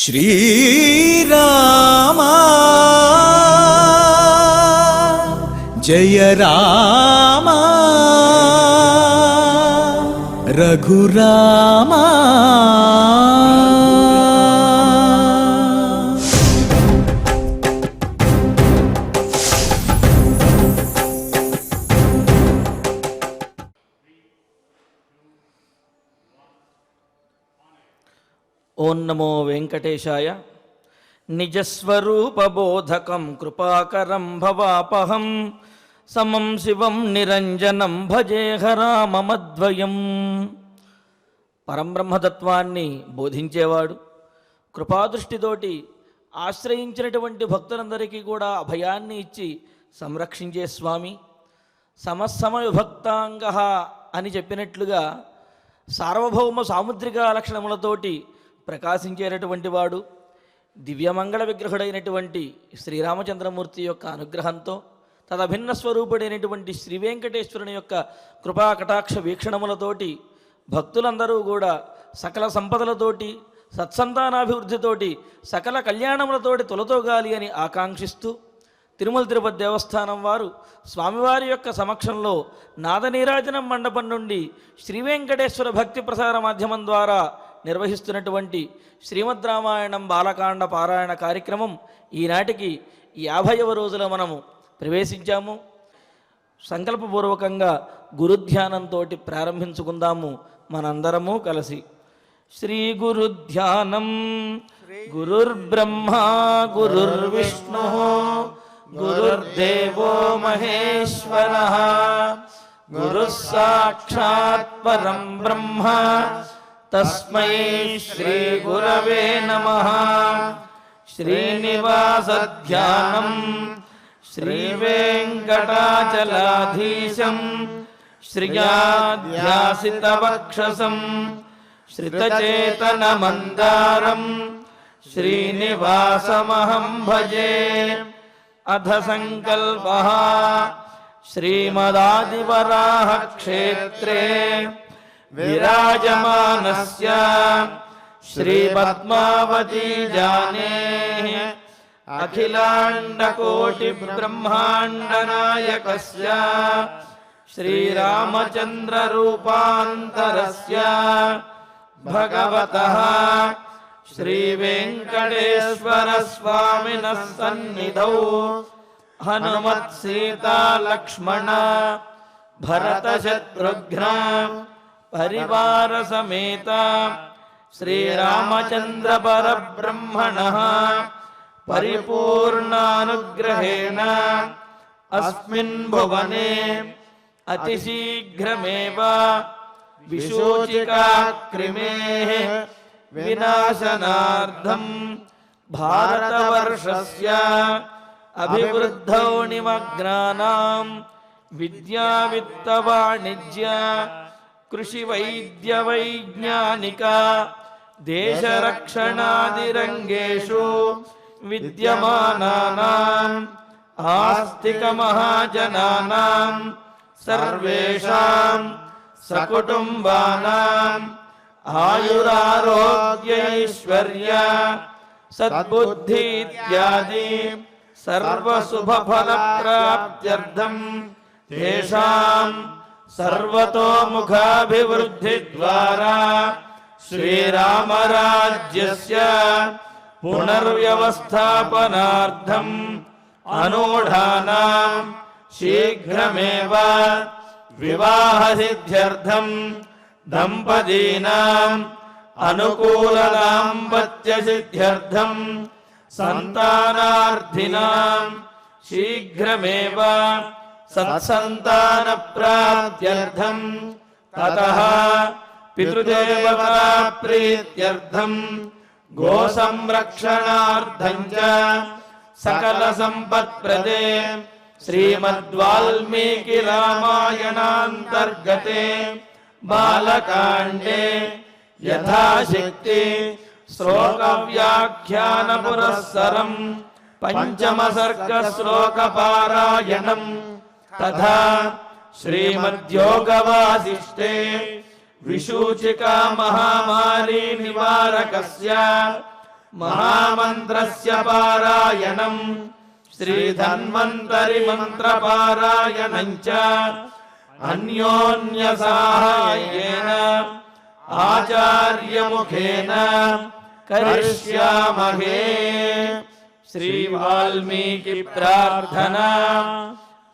श्रीरामा जय रामा रघुरामा। ఓం నమో వెంకటేశాయ. నిజస్వరూపబోధకం కృపాకరం భవాపహం సమం శివం నిరంజనం భజేహరామమద్వయం. పరంబ్రహ్మతత్వాన్ని బోధించేవాడు, కృపాదృష్టితోటి ఆశ్రయించినటువంటి భక్తులందరికీ కూడా అభయాన్ని ఇచ్చి సంరక్షించే స్వామి. సమస్సమవిభక్తాంగ అని చెప్పినట్లుగా సార్వభౌమ సాముద్రిక లక్షణములతోటి ప్రకాశించేటటువంటి వాడు. దివ్యమంగళ విగ్రహుడైనటువంటి శ్రీరామచంద్రమూర్తి యొక్క అనుగ్రహంతో తదభిన్న స్వరూపుడైనటువంటి శ్రీ వెంకటేశ్వరుని యొక్క కృపా కటాక్ష వీక్షణములతోటి భక్తులందరూ కూడా సకల సంపదలతోటి సత్సంతానాభివృద్ధితోటి సకల కళ్యాణములతోటి తొలతోగాలి అని ఆకాంక్షిస్తూ తిరుమల తిరుపతి దేవస్థానం వారు స్వామివారి యొక్క సమక్షంలో నాదనీరాజనం మండపం నుండి శ్రీ వెంకటేశ్వర భక్తి ప్రసార మాధ్యమం ద్వారా నిర్వహిస్తున్నటువంటి శ్రీమద్ రామాయణం బాలకాండ పారాయణ కార్యక్రమం ఈనాటికి 50వ రోజులో మనము ప్రవేశించాము. సంకల్పపూర్వకంగా గురుధ్యానంతో ప్రారంభించుకుందాము మనందరము కలిసి. శ్రీ గురుధ్యానం. గురుర్బ్రహ్మ గురుర్విష్ణు గురుర్దేవో మహేశ్వరః గురుః సాక్షాత్ పరం బ్రహ్మ తస్మై శ్రీ గురవే నమః. శ్రీనివాసధ్యానం శ్రీ వెంకటాచలాధీశం శ్రియాధ్యాసితవక్షసం శ్రితచేతనమందారం శ్రీనివాసమహం భజే. అధ సంకల్పః శ్రీమదాదివరాహ క్షేత్రే విరాజమానస్య శ్రీ పద్మావతీ జానేః అఖిలాండకోటి బ్రహ్మాండ నాయకస్య శ్రీరామచంద్ర రూపాంతరస్య భగవతః శ్రీ వెంకటేశ్వర స్వామినః సన్నిధౌ హనుమత్ సీతా లక్ష్మణ భరత శత్రుఘ్న పరివార సమేత శ్రీరామచంద్ర పరబ్రహ్మణః పరిపూర్ణానుగ్రహేణ అస్మిన్ భువనే అతిశీఘ్రమేవ విశోచికాక్రిమేః వినాశనార్థం భారతవర్షస్య అభివృద్ధౌ నిమగ్నానాం విద్యా విత్త వాణిజ్య కృషి వైద్య వైజ్ఞానిక దేశరక్షణాదిరంగేషు విద్యమానానాం ఆస్తిక మహాజనానాం సర్వేషాం సకుటుంబానాం ఆయురారోగ్యైశ్వర్య సద్బుద్ధి ఇత్యాది సర్వశుభఫలప్రాప్త్యర్థం తేషాం సర్వతోముఖాభివృద్ధి ద్వారా శ్రీరామరాజ్యస్య పునర్వ్యవస్థాపనార్థం అనూఢానాం శీఘ్రమేవ వివాహసిద్ధ్యర్థం దంపతీనాం అనుకూల దాంపత్య సిద్ధ్యర్థం సంతానార్థినాం శీఘ్రమేవ సత్సంతాన ప్రాప్త్యర్థం తతః పితృదేవతా ప్రీత్యర్థం గో సంరక్షణార్థం చ సకల సంపత్ప్రదే శ్రీమద్వాల్మీకి రామాయణాంతర్గతే బాలకాండే యథాశక్తి శ్లోక వ్యాఖ్యాన పురస్సరం పంచమ సర్గ శ్లోక పారాయణం తథా महामन्त्रस्य पारायणं श्रीधन्वन्तरि मन्त्रपारायणं च अन्योन्यसाहाय्येन आचार्यमुखेन करिष्यामहे। श्री वाल्मीकि प्रार्थना।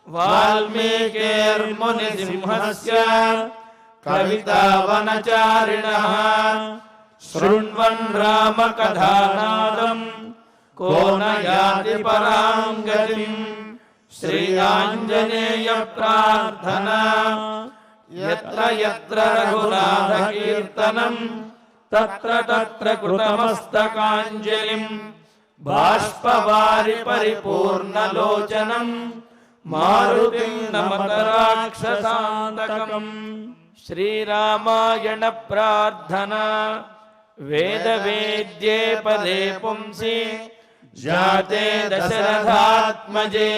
वाल्मीकिर्मुनिसिंहस्य कवितावनचारिणः शृण्वन् रामकथानादम् को न याति परां गतिम्। श्री आञ्जनेय प्रार्थना। यत्र यत्र रघुनाथकीर्तनम् तत्र तत्र कृतमस्तकाञ्जलिम् बाष्पवारि परिपूर्णलोचनम् मारुतिं नमत राक्षसान्तकम्। श्रीरामायण प्रार्थना। वेदवेद्ये पदे पुंसि जाते दशरथात्मजे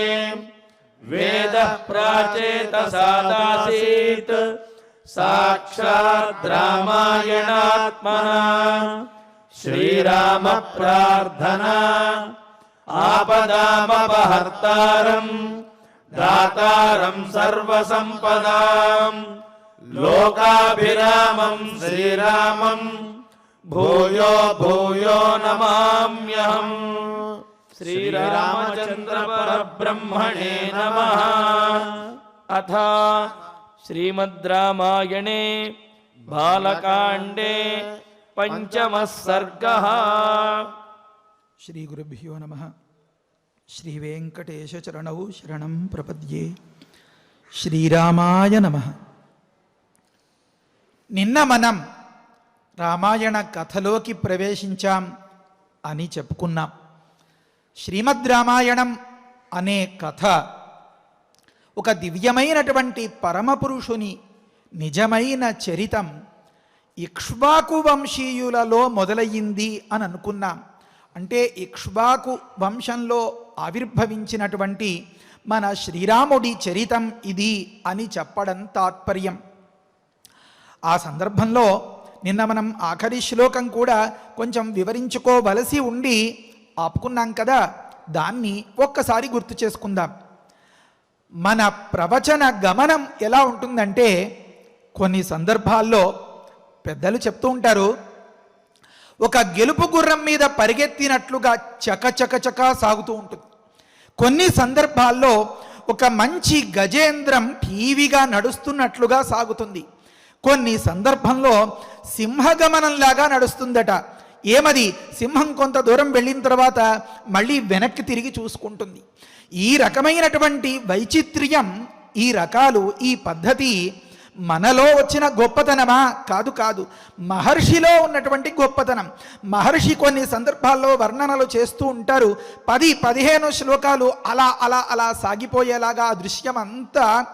वेदः प्राचेतसादासीत् साक्षात् रामायणात्मना। श्रीराम प्रार्थना। आपदामपहर्तारम् दातारं सर्वसम्पदां लोकाभिरामं श्रीरामं भूयो भूयो नमाम्यहम्। श्रीरामचन्द्र परब्रह्मणे नमः। अथ श्रीमद् रामायणे बालकाण्डे पंचमः सर्गः। श्री गुरुभ्यो नमः। श्री वेंकटेश चरणौ शरणं प्रपद्ये। శ్రీరామాయ నమః. నిన్న మనం రామాయణ కథలోకి ప్రవేశించాం అని చెప్పుకున్నాం. శ్రీమద్ రామాయణం అనే కథ ఒక దివ్యమైనటువంటి పరమపురుషుని నిజమైన చరితం ఇక్ష్వాకు వంశీయులలో మొదలయ్యింది అని అనుకున్నాం. అంటే ఇక్ష్వాకు వంశంలో ఆవిర్భవించినటువంటి మన శ్రీరాముడి చరితం ఇది అని చెప్పడం తాత్పర్యం. ఆ సందర్భంలో నిన్న మనం ఆఖరి శ్లోకం కూడా కొంచెం వివరించుకోవలసి ఉండి ఆపుకున్నాం కదా, దాన్ని ఒక్కసారి గుర్తు చేసుకుందాం. మన ప్రవచన గమనం ఎలా ఉంటుందంటే, కొన్ని సందర్భాల్లో పెద్దలు చెప్తూ ఉంటారు, ఒక గెలుపు గుర్రం మీద పరిగెత్తినట్లుగా చకచకచక సాగుతూ ఉంటుంది. కొన్ని సందర్భాల్లో ఒక మంచి గజేంద్రం టీవీగా నడుస్తున్నట్లుగా సాగుతుంది. కొన్ని సందర్భంలో సింహగమనంలాగా నడుస్తుందట. ఏమది? సింహం కొంత దూరం వెళ్ళిన తర్వాత మళ్ళీ వెనక్కి తిరిగి చూసుకుంటుంది. ఈ రకమైనటువంటి వైచిత్ర్యం, ఈ రకాలు, ఈ పద్ధతి మనలో వచ్చిన గొప్పతనమా? కాదు కాదు, మహర్షిలో ఉన్నటువంటి గొప్పతనం. మహర్షి కొన్ని సందర్భాల్లో వర్ణనలు చేస్తూ ఉంటారు. 10-15 శ్లోకాలు అలా అలా అలా సాగిపోయేలాగా ఆ దృశ్యం అంతా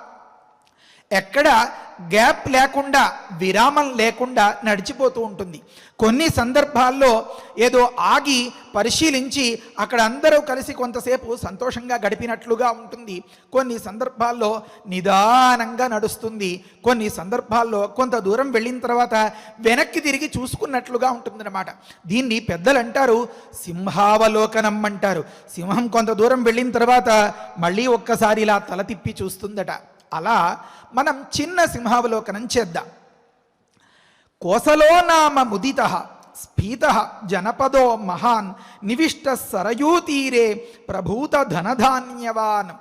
ఎక్కడ గ్యాప్ లేకుండా, విరామం లేకుండా నడిచిపోతూ ఉంటుంది. కొన్ని సందర్భాల్లో ఏదో ఆగి పరిశీలించి అక్కడ అందరూ కలిసి కొంతసేపు సంతోషంగా గడిపినట్లుగా ఉంటుంది. కొన్ని సందర్భాల్లో నిదానంగా నడుస్తుంది. కొన్ని సందర్భాల్లో కొంత దూరం వెళ్ళిన తర్వాత వెనక్కి తిరిగి చూసుకున్నట్లుగా ఉంటుందన్నమాట. దీన్ని పెద్దలు అంటారు సింహావలోకనం అంటారు. సింహం కొంత దూరం వెళ్ళిన తర్వాత మళ్ళీ ఒక్కసారి ఇలా తల తిప్పి చూస్తుందట. అలా మనం చిన్న సింహావలోకనం చేద్దాం. కోసలో నామ ముదిత స్ఫీత జనపదో మహాన్ నివిష్ట సరయూతీరే ప్రభూత ధనధాన్యవాన్.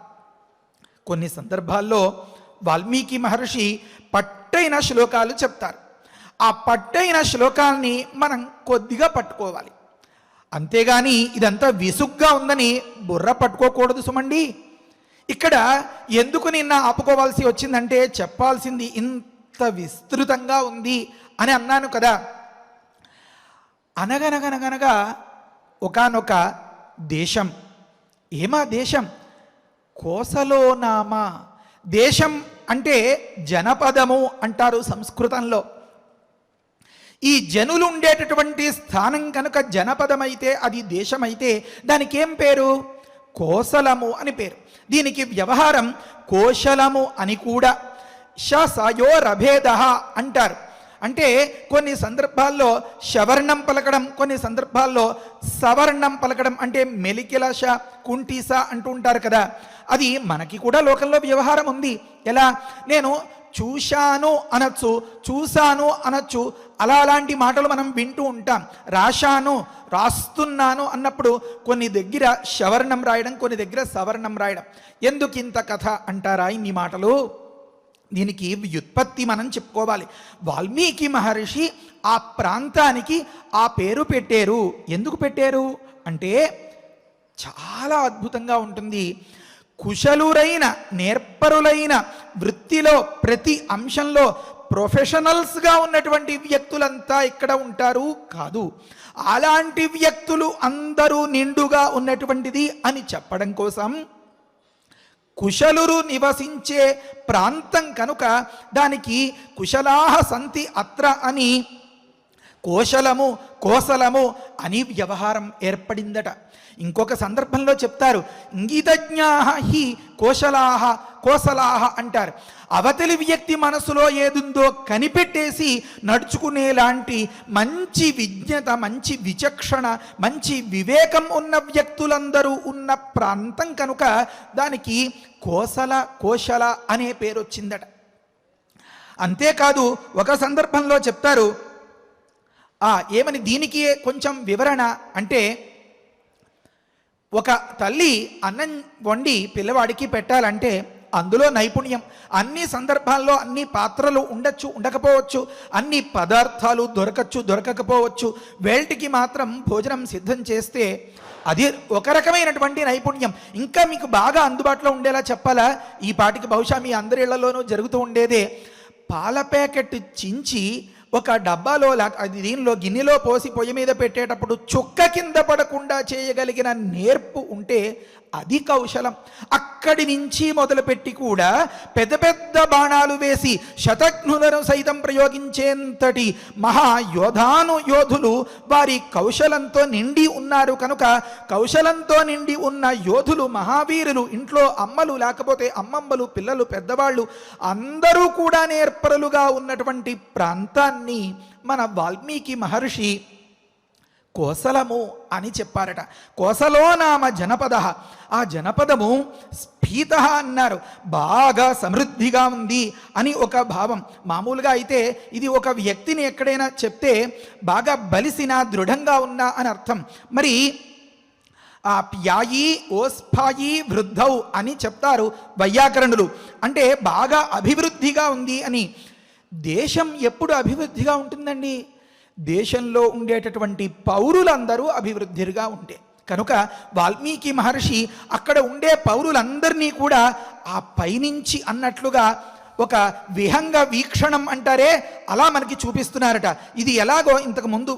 కొన్ని సందర్భాల్లో వాల్మీకి మహర్షి పట్టైన శ్లోకాలు చెప్తారు. ఆ పట్టైన శ్లోకాల్ని మనం కొద్దిగా పట్టుకోవాలి. అంతేగాని ఇదంతా విసుగ్గా ఉందని బుర్ర పట్టుకోకూడదు సుమండి. ఇక్కడ ఎందుకు నిన్న ఆపుకోవాల్సి వచ్చిందంటే, చెప్పాల్సింది ఇంత విస్తృతంగా ఉంది అని అన్నాను కదా. అనగనగనగనగా ఒకానొక దేశం. ఏమా దేశం? కోసలో నామ. దేశం అంటే జనపదము అంటారు సంస్కృతంలో. ఈ జనులు ఉండేటటువంటి స్థానం కనుక జనపదమైతే, అది దేశమైతే దానికి ఏం పేరు? కోసలము అని పేరు. దీనికి వ్యవహారం కోశలము అని కూడా. సయోరభేద అంటారు. అంటే కొన్ని సందర్భాల్లో శవర్ణం పలకడం, కొన్ని సందర్భాల్లో సవర్ణం పలకడం, అంటే మెలికిలష కుంటీస అంటూ ఉంటారు కదా. అది మనకి కూడా లోకంలో వ్యవహారం ఉంది. ఎలా? నేను చూశాను అనొచ్చు, చూశాను అనొచ్చు, అలాంటి మాటలు మనం వింటూ ఉంటాం. రాశాను, రాస్తున్నాను అన్నప్పుడు కొన్ని దగ్గర శవర్ణం రాయడం, కొన్ని దగ్గర సవర్ణం రాయడం. ఎందుకు ఇంత కథ అంటారా ఇన్ని మాటలు? దీనికి వ్యుత్పత్తి మనం చెప్పుకోవాలి. వాల్మీకి మహర్షి ఆ ప్రాంతానికి ఆ పేరు పెట్టారు. ఎందుకు పెట్టారు అంటే చాలా అద్భుతంగా ఉంటుంది. కుశలురైన, నేర్పరులైన, వృత్తిలో ప్రతి అంశంలో ప్రొఫెషనల్స్గా ఉన్నటువంటి వ్యక్తులంతా ఇక్కడ ఉంటారు కాదు. అలాంటి వ్యక్తులు అందరూ నిండుగా ఉన్నటువంటిది అని చెప్పడం కోసం కుశలురు నివసించే ప్రాంతం కనుక దానికి కుశలాహ సంతి అత్ర అని కోశలము, కోసలము అని వ్యవహారం ఏర్పడిందట. ఇంకొక సందర్భంలో చెప్తారు, ఇంగితజ్ఞాః హి కోశలాహ కోసలాహ అంటారు. అవతలి వ్యక్తి మనసులో ఏదుందో కనిపెట్టేసి నడుచుకునేలాంటి మంచి విజ్ఞత, మంచి విచక్షణ, మంచి వివేకం ఉన్న వ్యక్తులందరూ ఉన్న ప్రాంతం కనుక దానికి కోశల అనే పేరు వచ్చిందట. అంతేకాదు ఒక సందర్భంలో చెప్తారు, ఏమని దీనికి కొంచెం వివరణ అంటే, ఒక తల్లి అన్నం వండి పిల్లవాడికి పెట్టాలంటే అందులో నైపుణ్యం. అన్ని సందర్భాల్లో అన్ని పాత్రలు ఉండొచ్చు, ఉండకపోవచ్చు, అన్ని పదార్థాలు దొరకచ్చు, దొరకకపోవచ్చు. వేల్టికి మాత్రం భోజనం సిద్ధం చేస్తే అది ఒక రకమైనటువంటి నైపుణ్యం. ఇంకా మీకు బాగా అందుబాటులో ఉండేలా చెప్పాలా, ఈ పాటికి బహుశా మీ అందరిళ్లలోనూ జరుగుతూ ఉండేదే, పాల ప్యాకెట్ చించి ఒక డబ్బాలో అది దీనిలో గిన్నెలో పోసి పొయ్యి మీద పెట్టేటప్పుడు చుక్క కింద పడకుండా చేయగలిగిన నేర్పు ఉంటే అది కౌశలం. అక్కడి నుంచి మొదలుపెట్టి కూడా పెద్ద పెద్ద బాణాలు వేసి శతఘ్నులను సైతం ప్రయోగించేంతటి మహాయోధాను యోధులు వారి కౌశలంతో నిండి ఉన్నారు కనుక కౌశలంతో నిండి ఉన్న యోధులు, మహావీరులు, ఇంట్లో అమ్మలు లేకపోతే అమ్మమ్మలు, పిల్లలు, పెద్దవాళ్ళు అందరూ కూడా నేర్పరులుగా ఉన్నటువంటి ప్రాంతాన్ని మన వాల్మీకి మహర్షి కోసలము అని చెప్పారట. కోసలో నామ జనపద. ఆ జనపదము స్ఫీత అన్నారు, బాగా సమృద్ధిగా ఉంది అని ఒక భావం. మామూలుగా అయితే ఇది ఒక వ్యక్తిని ఎక్కడైనా చెప్తే బాగా బలిసిన, దృఢంగా ఉన్నా అని అర్థం. మరి ఆ ప్యాయి ఓస్ఫాయి వృద్ధౌ అని చెప్తారు వైయాకరణులు, అంటే బాగా అభివృద్ధిగా ఉంది అని. దేశం ఎప్పుడు అభివృద్ధిగా ఉంటుందండి? దేశంలో ఉండేటటువంటి పౌరులందరూ అభివృద్ధిగా ఉంటే కనుక వాల్మీకి మహర్షి అక్కడ ఉండే పౌరులందరినీ కూడా ఆ పైనుంచి అన్నట్లుగా ఒక విహంగ వీక్షణం అంటారే అలా మనకి చూపిస్తున్నారట. ఇది ఎలాగో ఇంతకు ముందు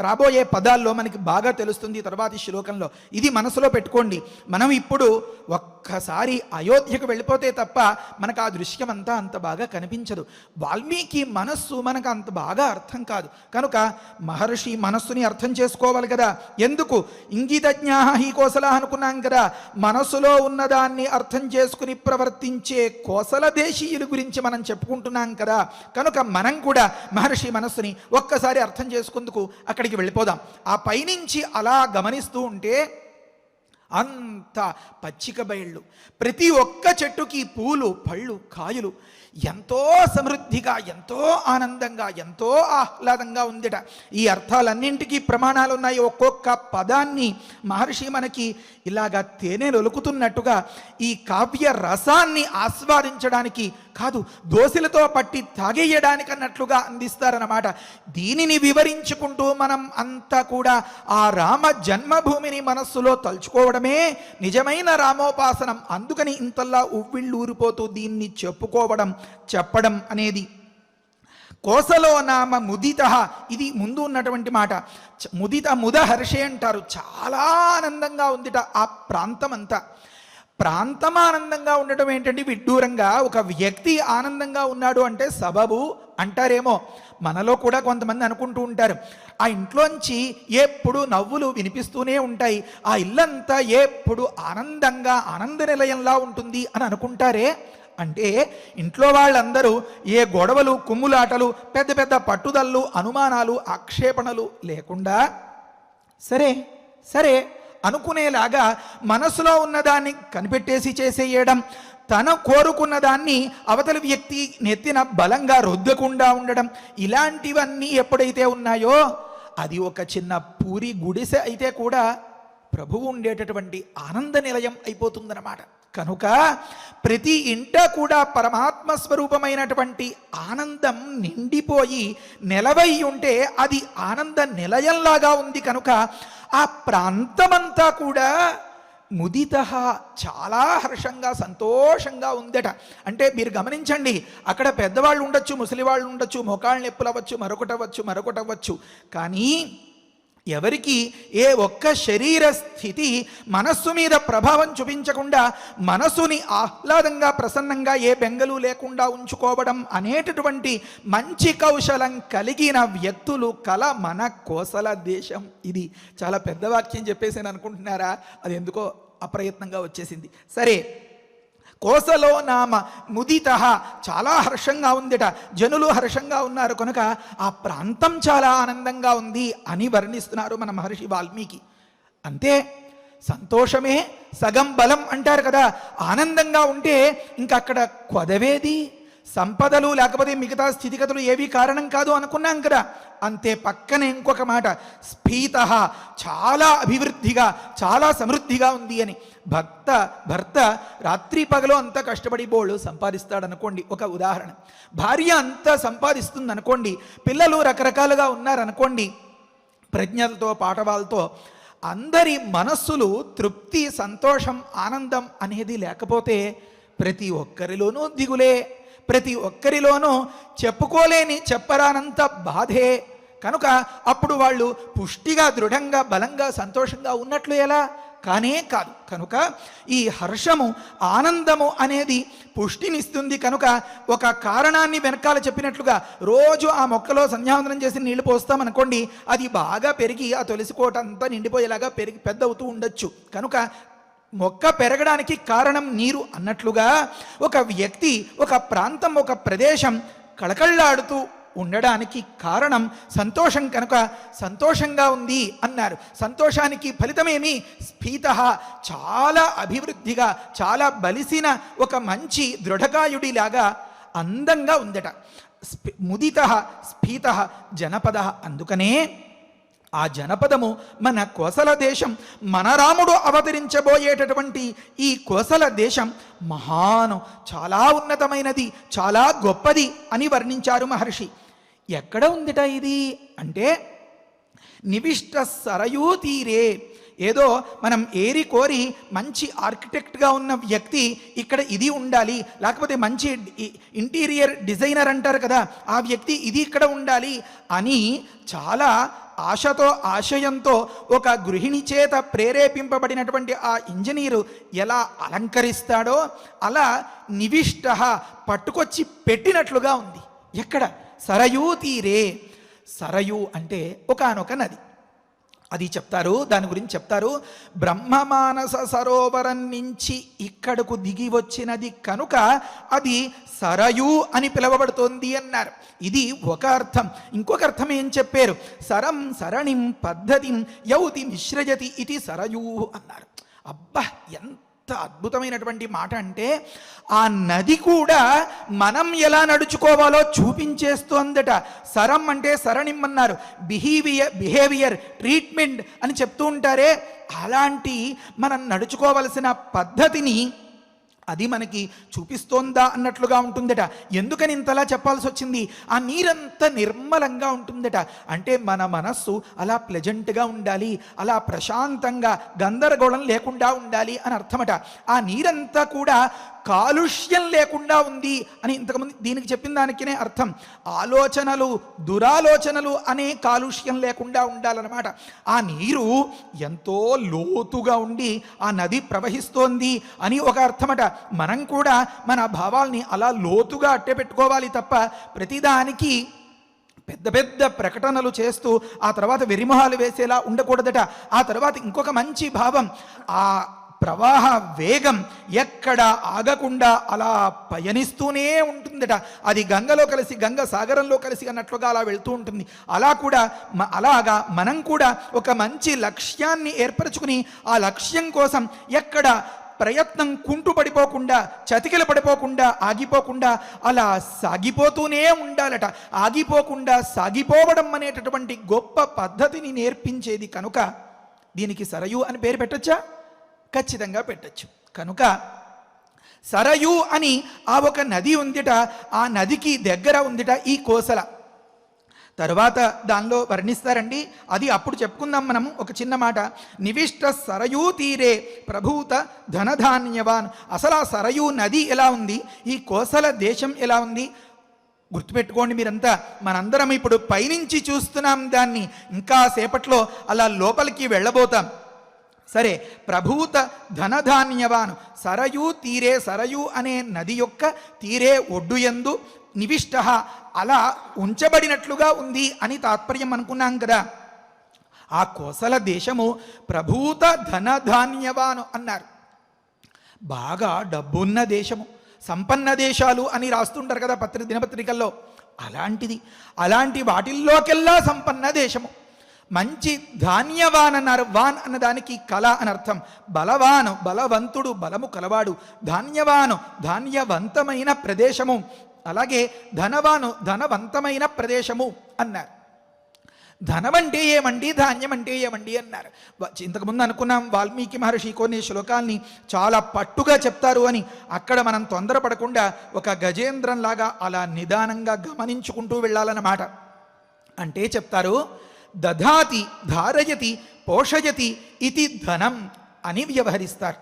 రాబోయే పదాల్లో మనకి బాగా తెలుస్తుంది తర్వాతి శ్లోకంలో. ఇది మనసులో పెట్టుకోండి. మనం ఇప్పుడు ఒక్కసారి అయోధ్యకు వెళ్ళిపోతే తప్ప మనకు ఆ దృశ్యం అంతా అంత బాగా కనిపించదు. వాల్మీకి మనస్సు మనకు అంత బాగా అర్థం కాదు కనుక మహర్షి మనస్సుని అర్థం చేసుకోవాలి కదా. ఎందుకు ఇంగితజ్ఞాః హి కోసలాః అనుకున్నాం కదా. మనసులో ఉన్నదాన్ని అర్థం చేసుకుని ప్రవర్తించే కోసల దేశీయులు గురించి మనం చెప్పుకుంటున్నాం కదా. కనుక మనం కూడా మహర్షి మనస్సుని ఒక్కసారి అర్థం చేసుకుందుకు అక్కడికి వెళ్ళిపోదాం. ఆ పైనుంచి అలా గమనిస్తూ ఉంటే అంత పచ్చిక బయళ్ళు, ప్రతి ఒక్క చెట్టుకి పూలు, పళ్ళు, కాయలు, ఎంతో సమృద్ధిగా, ఎంతో ఆనందంగా, ఎంతో ఆహ్లాదంగా ఉందిట. ఈ అర్థాలన్నింటికీ ప్రమాణాలు ఉన్నాయి. ఒక్కొక్క పదాన్ని మహర్షి మనకి ఇలాగా తేనెలు ఒలుకుతున్నట్టుగా ఈ కావ్య రసాన్ని ఆస్వాదించడానికి కాదు, దోశలతో పట్టి తాగేయడానికి అన్నట్లుగా అందిస్తారన్నమాట. దీనిని వివరించుకుంటూ మనం అంతా కూడా ఆ రామ జన్మభూమిని మనస్సులో తలుచుకోవడమే నిజమైన రామోపాసనం. అందుకని ఇంతల్లా ఉవ్విళ్ళూరిపోతూ దీన్ని చెప్పుకోవడం, చెప్పడం అనేది. కోసలో నామ ముదిత, ఇది ముందు ఉన్నటువంటి మాట. ముదిత ముద హర్షే అంటారు. చాలా ఆనందంగా ఉందిట ఆ ప్రాంతం అంతా. ప్రాంతం ఆనందంగా ఉండటం ఏంటంటే విడ్డూరంగా ఒక వ్యక్తి ఆనందంగా ఉన్నాడు అంటే సబబు అంటారేమో. మనలో కూడా కొంతమంది అనుకుంటూ ఉంటారు, ఆ ఇంట్లోంచి ఎప్పుడు నవ్వులు వినిపిస్తూనే ఉంటాయి, ఆ ఇల్లంతా ఎప్పుడు ఆనందంగా ఆనంద నిలయంలా ఉంటుంది అని అనుకుంటారే, అంటే ఇంట్లో వాళ్ళందరూ ఏ గొడవలు కుమ్ములాటలు పెద్ద పెద్ద పట్టుదళ్ళు అనుమానాలు ఆక్షేపణలు లేకుండా సరే సరే అనుకునేలాగా మనసులో ఉన్నదాన్ని కనిపెట్టేసి చేసేయడం, తను కోరుకున్న దాన్ని అవతలి వ్యక్తి నెత్తిన బలంగా రుద్దకుండా ఉండడం, ఇలాంటివన్నీ ఎప్పుడైతే ఉన్నాయో అది ఒక చిన్న పూరి గుడిసె అయితే కూడా ప్రభువు ఉండేటటువంటి ఆనంద నిలయం అయిపోతుందన్నమాట. కనుక ప్రతి ఇంట కూడా పరమాత్మ స్వరూపమైనటువంటి ఆనందం నిండిపోయి నెలవై ఉంటే అది ఆనంద నిలయంలాగా ఉంది. కనుక ఆ ప్రాంతమంతా కూడా ముదిత చాలా హర్షంగా సంతోషంగా ఉందట. అంటే మీరు గమనించండి, అక్కడ పెద్దవాళ్ళు ఉండొచ్చు, ముసలి వాళ్ళు ఉండొచ్చు, మోకాళ్ళ నొప్పులు అవ్వచ్చు, మరొకటవ్వచ్చు, కానీ ఎవరికి ఏ ఒక్క శరీర స్థితి మనస్సు మీద ప్రభావం చూపించకుండా మనసుని ఆహ్లాదంగా ప్రసన్నంగా ఏ బెంగలు లేకుండా ఉంచుకోవడం అనేటటువంటి మంచి కౌశలం కలిగిన వ్యక్తులు కల మన కోసల దేశం. ఇది చాలా పెద్ద వాక్యం చెప్పేసి అనుకుంటున్నారా? అది ఎందుకో అప్రయత్నంగా వచ్చేసింది. సరే, కోసలో నామ ముదిత చాలా హర్షంగా ఉందిట, జనులు హర్షంగా ఉన్నారు కనుక ఆ ప్రాంతం చాలా ఆనందంగా ఉంది అని వర్ణిస్తున్నారు మన మహర్షి వాల్మీకి. అంతే, సంతోషమే సగం బలం అంటారు కదా. ఆనందంగా ఉంటే ఇంకా అక్కడ కొదవేది, సంపదలు లేకపోతే మిగతా స్థితిగతులు ఏవి కారణం కాదు అనుకున్నాం కదా. అంతే, పక్కనే ఇంకొక మాట స్ఫీత, చాలా అభివృద్ధిగా చాలా సమృద్ధిగా ఉంది అని. భర్త రాత్రి పగలు అంతా కష్టపడి బోళ్ళు సంపాదిస్తాడు అనుకోండి, ఒక ఉదాహరణ. భార్య అంతా సంపాదిస్తుంది అనుకోండి, పిల్లలు రకరకాలుగా ఉన్నారనుకోండి, ప్రజ్ఞలతో పాఠవాలతో, అందరి మనస్సులు తృప్తి సంతోషం ఆనందం అనేది లేకపోతే ప్రతి ఒక్కరిలోనూ దిగులే, ప్రతి ఒక్కరిలోనూ చెప్పుకోలేని చెప్పరానంత బాధే. కనుక అప్పుడు వాళ్ళు పుష్టిగా దృఢంగా బలంగా సంతోషంగా ఉన్నట్లు ఎలా? కానే కాదు. కనుక ఈ హర్షము ఆనందము అనేది పుష్టినిస్తుంది. కనుక ఒక కారణాన్ని వెనకాల చెప్పినట్లుగా రోజు ఆ మొక్కలో సంధ్యావందనం చేసి నీళ్లు పోస్తామనుకోండి, అది బాగా పెరిగి ఆ తులసి కోట అంతా నిండిపోయేలాగా పెరిగి పెద్ద అవుతూ ఉండొచ్చు. కనుక మొక్క పెరగడానికి కారణం నీరు అన్నట్లుగా ఒక వ్యక్తి, ఒక ప్రాంతం, ఒక ప్రదేశం కళకళ్ళాడుతూ ఉండడానికి కారణం సంతోషం. కనుక సంతోషంగా ఉంది అన్నారు. సంతోషానికి ఫలితమేమి? స్ఫీత, చాలా అభివృద్ధిగా చాలా బలిసిన ఒక మంచి దృఢకాయుడిలాగా అందంగా ఉందట. ముదిత స్ఫీత జనపద. అందుకనే ఆ జనపదము మన కోసల దేశం, మన రాముడు అవతరించబోయేటటువంటి ఈ కోసల దేశం మహాను, చాలా ఉన్నతమైనది, చాలా గొప్పది అని వర్ణించారు మహర్షి. ఎక్కడ ఉందిట ఇది అంటే నివిష్ట సరయూ తీరే. ఏదో మనం ఏరి కోరి మంచి ఆర్కిటెక్ట్గా ఉన్న వ్యక్తి ఇక్కడ ఇది ఉండాలి, లేకపోతే మంచి ఇంటీరియర్ డిజైనర్ అంటారు కదా, ఆ వ్యక్తి ఇది ఇక్కడ ఉండాలి అని చాలా ఆశతో ఆశయంతో ఒక గృహిణి చేత ప్రేరేపింపబడినటువంటి ఆ ఇంజనీరు ఎలా అలంకరిస్తాడో అలా నివిష్ట పట్టుకొచ్చి పెట్టినట్లుగా ఉంది. ఎక్కడ? సరయూ తీరే. సరయు అంటే ఒకానొక నది. అది చెప్తారు, దాని గురించి చెప్తారు. బ్రహ్మమానస సరోవరం నుంచి ఇక్కడకు దిగి వచ్చినది కనుక అది సరయు అని పిలువబడుతోంది అన్నారు. ఇది ఒక అర్థం. ఇంకొక అర్థం ఏం చెప్పారు? సరం సరణిం పద్ధతిం యౌతి మిశ్రజతి ఇది సరయు అన్నారు. అబ్బా, ఎంత అద్భుతమైనటువంటి మాట అంటే ఆ నది కూడా మనం ఎలా నడుచుకోవాలో చూపించేస్తోందట. సరం అంటే సరణిం అన్నారు, బిహేవియర్ ట్రీట్మెంట్ అని చెప్తూ ఉంటారే, అలాంటి మనం నడుచుకోవలసిన పద్ధతిని అది మనకి చూపిస్తోందా అన్నట్లుగా ఉంటుందట. ఎందుకని ఇంతలా చెప్పాల్సి వచ్చింది? ఆ నీరంతా నిర్మలంగా ఉంటుందట. అంటే మన మనస్సు అలా ప్లెజెంట్గా ఉండాలి, అలా ప్రశాంతంగా గందరగోళం లేకుండా ఉండాలి అని అర్థమట. ఆ నీరంతా కూడా కాలుష్యం లేకుండా ఉంది అని ఇంతకుముందు దీనికి చెప్పిన దానికినే అర్థం. ఆలోచనలు దురాలోచనలు అనే కాలుష్యం లేకుండా ఉండాలన్నమాట. ఆ నీరు ఎంతో లోతుగా ఉండి ఆ నది ప్రవహిస్తోంది అని ఒక అర్థమట. మనం కూడా మన భావాల్ని అలా లోతుగా అట్టే పెట్టుకోవాలి తప్ప ప్రతిదానికి పెద్ద పెద్ద ప్రకటనలు చేస్తూ ఆ తర్వాత వెరిమొహాలు వేసేలా ఉండకూడదట. ఆ తర్వాత ఇంకొక మంచి భావం, ఆ ప్రవాహ వేగం ఎక్కడ ఆగకుండా అలా పయనిస్తూనే ఉంటుందట. అది గంగలో కలిసి గంగ సాగరంలో కలిసి అన్నట్లుగా అలా వెళ్తూ ఉంటుంది. అలా కూడా అలాగా మనం కూడా ఒక మంచి లక్ష్యాన్ని ఏర్పరచుకుని ఆ లక్ష్యం కోసం ఎక్కడ ప్రయత్నం కుంటు పడిపోకుండా, చతికిల పడిపోకుండా, ఆగిపోకుండా అలా సాగిపోతూనే ఉండాలట. ఆగిపోకుండా సాగిపోవడం అనేటటువంటి గొప్ప పద్ధతిని నేర్పించేది కనుక దీనికి సరయు అని పేరు పెట్టచ్చా? ఖచ్చితంగా పెట్టచ్చు. కనుక సరయు అని ఆ ఒక నది ఉందిట. ఆ నదికి దగ్గర ఉందిట ఈ కోసల. తరువాత దానిలో వర్ణిస్తారండి, అది అప్పుడు చెప్పుకుందాం మనము. ఒక చిన్న మాట, నివిష్ట సరయూ తీరే ప్రభూత ధనధాన్యవాన్. అసలు ఆ సరయూ నది ఎలా ఉంది, ఈ కోసల దేశం ఎలా ఉంది గుర్తుపెట్టుకోండి మీరంతా. మనందరం ఇప్పుడు పైనుంచి చూస్తున్నాం దాన్ని, ఇంకా సేపట్లో అలా లోపలికి వెళ్ళబోతాం. సరే, ప్రభూత ధనధాన్యవాను సరయూ తీరే, సరయూ అనే నది యొక్క తీరే ఒడ్డుయందు నివిష్ట అలా ఉంచబడినట్లుగా ఉంది అని తాత్పర్యం అనుకున్నాం కదా. ఆ కోసల దేశము ప్రభూత ధనధాన్యవాను అన్నారు. బాగా డబ్బున్న దేశము, సంపన్న దేశాలు అని రాస్తుంటారు కదా దినపత్రికల్లో. అలాంటిది, అలాంటి వాటిల్లోకెల్లా సంపన్న దేశము. మంచి ధాన్యవాన్ అన్నారు. వాన్ అన్నదానికి కళ అని అర్థం. బలవాను బలవంతుడు, బలము కలవాడు. ధాన్యవాను ధాన్యవంతమైన ప్రదేశము. అలాగే ధనవాను ధనవంతమైన ప్రదేశము అన్నారు. ధనం అంటే ఏమండి, ధాన్యం అంటే ఏమండి అన్నారు. ఇంతకుముందు అనుకున్నాం వాల్మీకి మహర్షి కొన్ని శ్లోకాల్ని చాలా పట్టుగా చెప్తారు అని. అక్కడ మనం తొందరపడకుండా ఒక గజేంద్రంలాగా అలా నిదానంగా గమనించుకుంటూ వెళ్ళాలన్నమాట. అంటే చెప్తారు, దధాతి ధారయతి పోషయతి ఇది ధనం అని వ్యవహరిస్తారు.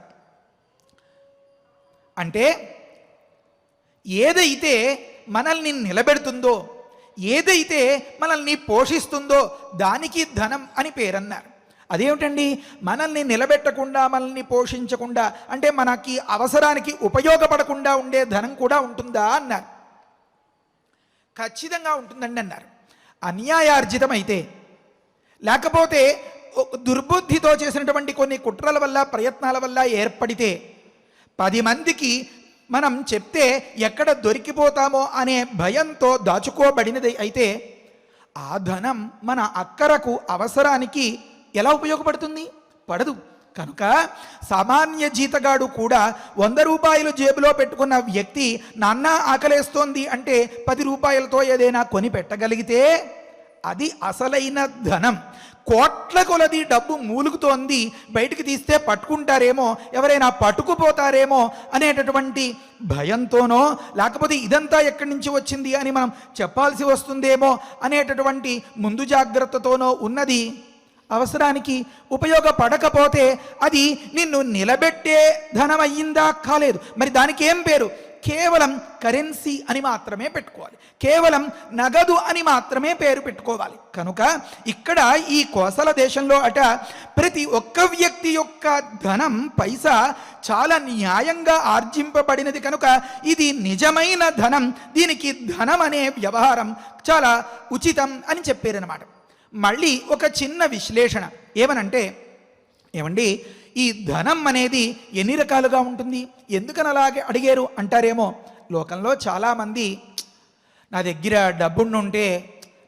అంటే ఏదైతే మనల్ని నిలబెడుతుందో, ఏదైతే మనల్ని పోషిస్తుందో దానికి ధనం అని పేరన్నారు. అదేమిటండి, మనల్ని నిలబెట్టకుండా మనల్ని పోషించకుండా అంటే మనకి అవసరానికి ఉపయోగపడకుండా ఉండే ధనం కూడా ఉంటుందా అన్నారు. ఖచ్చితంగా ఉంటుందండి అన్నారు. అన్యాయార్జితమైతే, లేకపోతే దుర్బుద్ధితో చేసినటువంటి కొన్ని కుట్రల వల్ల ప్రయత్నాల వల్ల ఏర్పడితే, 10 మందికి మనం చెప్తే ఎక్కడ దొరికిపోతామో అనే భయంతో దాచుకోబడినది అయితే ఆ ధనం మన అక్కరకు అవసరానికి ఎలా ఉపయోగపడుతుంది? పడదు. కనుక సామాన్య జీతగాడు కూడా 100 రూపాయలు జేబులో పెట్టుకున్న వ్యక్తి నాన్న ఆకలేస్తోంది అంటే 10 రూపాయలతో ఏదైనా కొని పెట్టగలిగితే అది అసలైన ధనం. కోట్ల కొలది డబ్బు మూలుగుతోంది, బయటికి తీస్తే పట్టుకుంటారేమో, ఎవరైనా పట్టుకుపోతారేమో అనేటటువంటి భయంతోనో, లేకపోతే ఇదంతా ఎక్కడి నుంచి వచ్చింది అని మనం చెప్పాల్సి వస్తుందేమో అనేటటువంటి ముందు జాగ్రత్తతోనో ఉన్నది. అవసరానికి ఉపయోగపడకపోతే అది నిన్ను నిలబెట్టే ధనం అయ్యిందా? కాలేదు. మరి దానికి ఏం పేరు? కేవలం కరెన్సీ అని మాత్రమే పెట్టుకోవాలి, కేవలం నగదు అని మాత్రమే పేరు పెట్టుకోవాలి. కనుక ఇక్కడ ఈ కోసల దేశంలో అట ప్రతి ఒక్క వ్యక్తి యొక్క ధనం పైసా చాలా న్యాయంగా ఆర్జింపబడినది కనుక ఇది నిజమైన ధనం, దీనికి ధనం అనే వ్యవహారం చాలా ఉచితం అని చెప్పారనమాట. మళ్ళీ ఒక చిన్న విశ్లేషణ ఏమనంటే, ఏమండి ఈ ధనం అనేది ఎన్ని రకాలుగా ఉంటుంది, ఎందుకని అలాగే అడిగారు అంటారేమో. లోకంలో చాలామంది నా దగ్గర డబ్బుండుంటే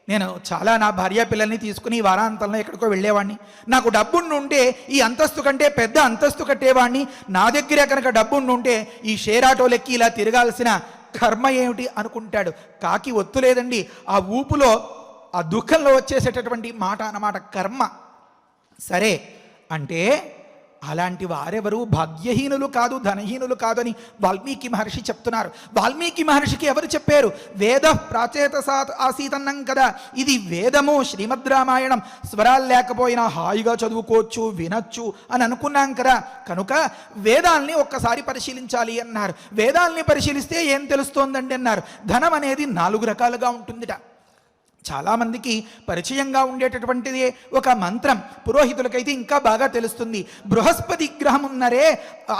నేను చాలా నా భార్య పిల్లల్ని తీసుకుని వారాంతంలో ఎక్కడికో వెళ్ళేవాడిని, నాకు డబ్బుండుంటే ఈ అంతస్తు కంటే పెద్ద అంతస్తు కట్టేవాడిని, నా దగ్గర కనుక డబ్బుండుంటే ఈ షేర్ ఆటోలెక్కి ఇలా తిరగాల్సిన కర్మ ఏమిటి అనుకుంటాడు. కాకి ఒత్తు లేదండి, ఆ ఊపులో ఆ దుఃఖంలో వచ్చేసేటటువంటి మాట అన్నమాట కర్మ. సరే అంటే అలాంటి వారెవరు భాగ్యహీనులు కాదు, ధనహీనులు కాదు అని వాల్మీకి మహర్షి చెప్తున్నారు. వాల్మీకి మహర్షికి ఎవరు చెప్పారు? వేద ప్రాచేతసాత్ ఆసీతన్నం కదా. ఇది వేదము, శ్రీమద్ రామాయణం. స్వరాలు లేకపోయినా హాయిగా చదువుకోవచ్చు, వినొచ్చు అని అనుకున్నాం కదా. కనుక వేదాల్ని ఒక్కసారి పరిశీలించాలి అన్నారు. వేదాల్ని పరిశీలిస్తే ఏం తెలుస్తోందండి అన్నారు. ధనం అనేది 4 రకాలుగా ఉంటుందిట. చాలామందికి పరిచయంగా ఉండేటటువంటిది ఒక మంత్రం, పురోహితులకైతే ఇంకా బాగా తెలుస్తుంది. బృహస్పతి గ్రహం ఉన్నరే,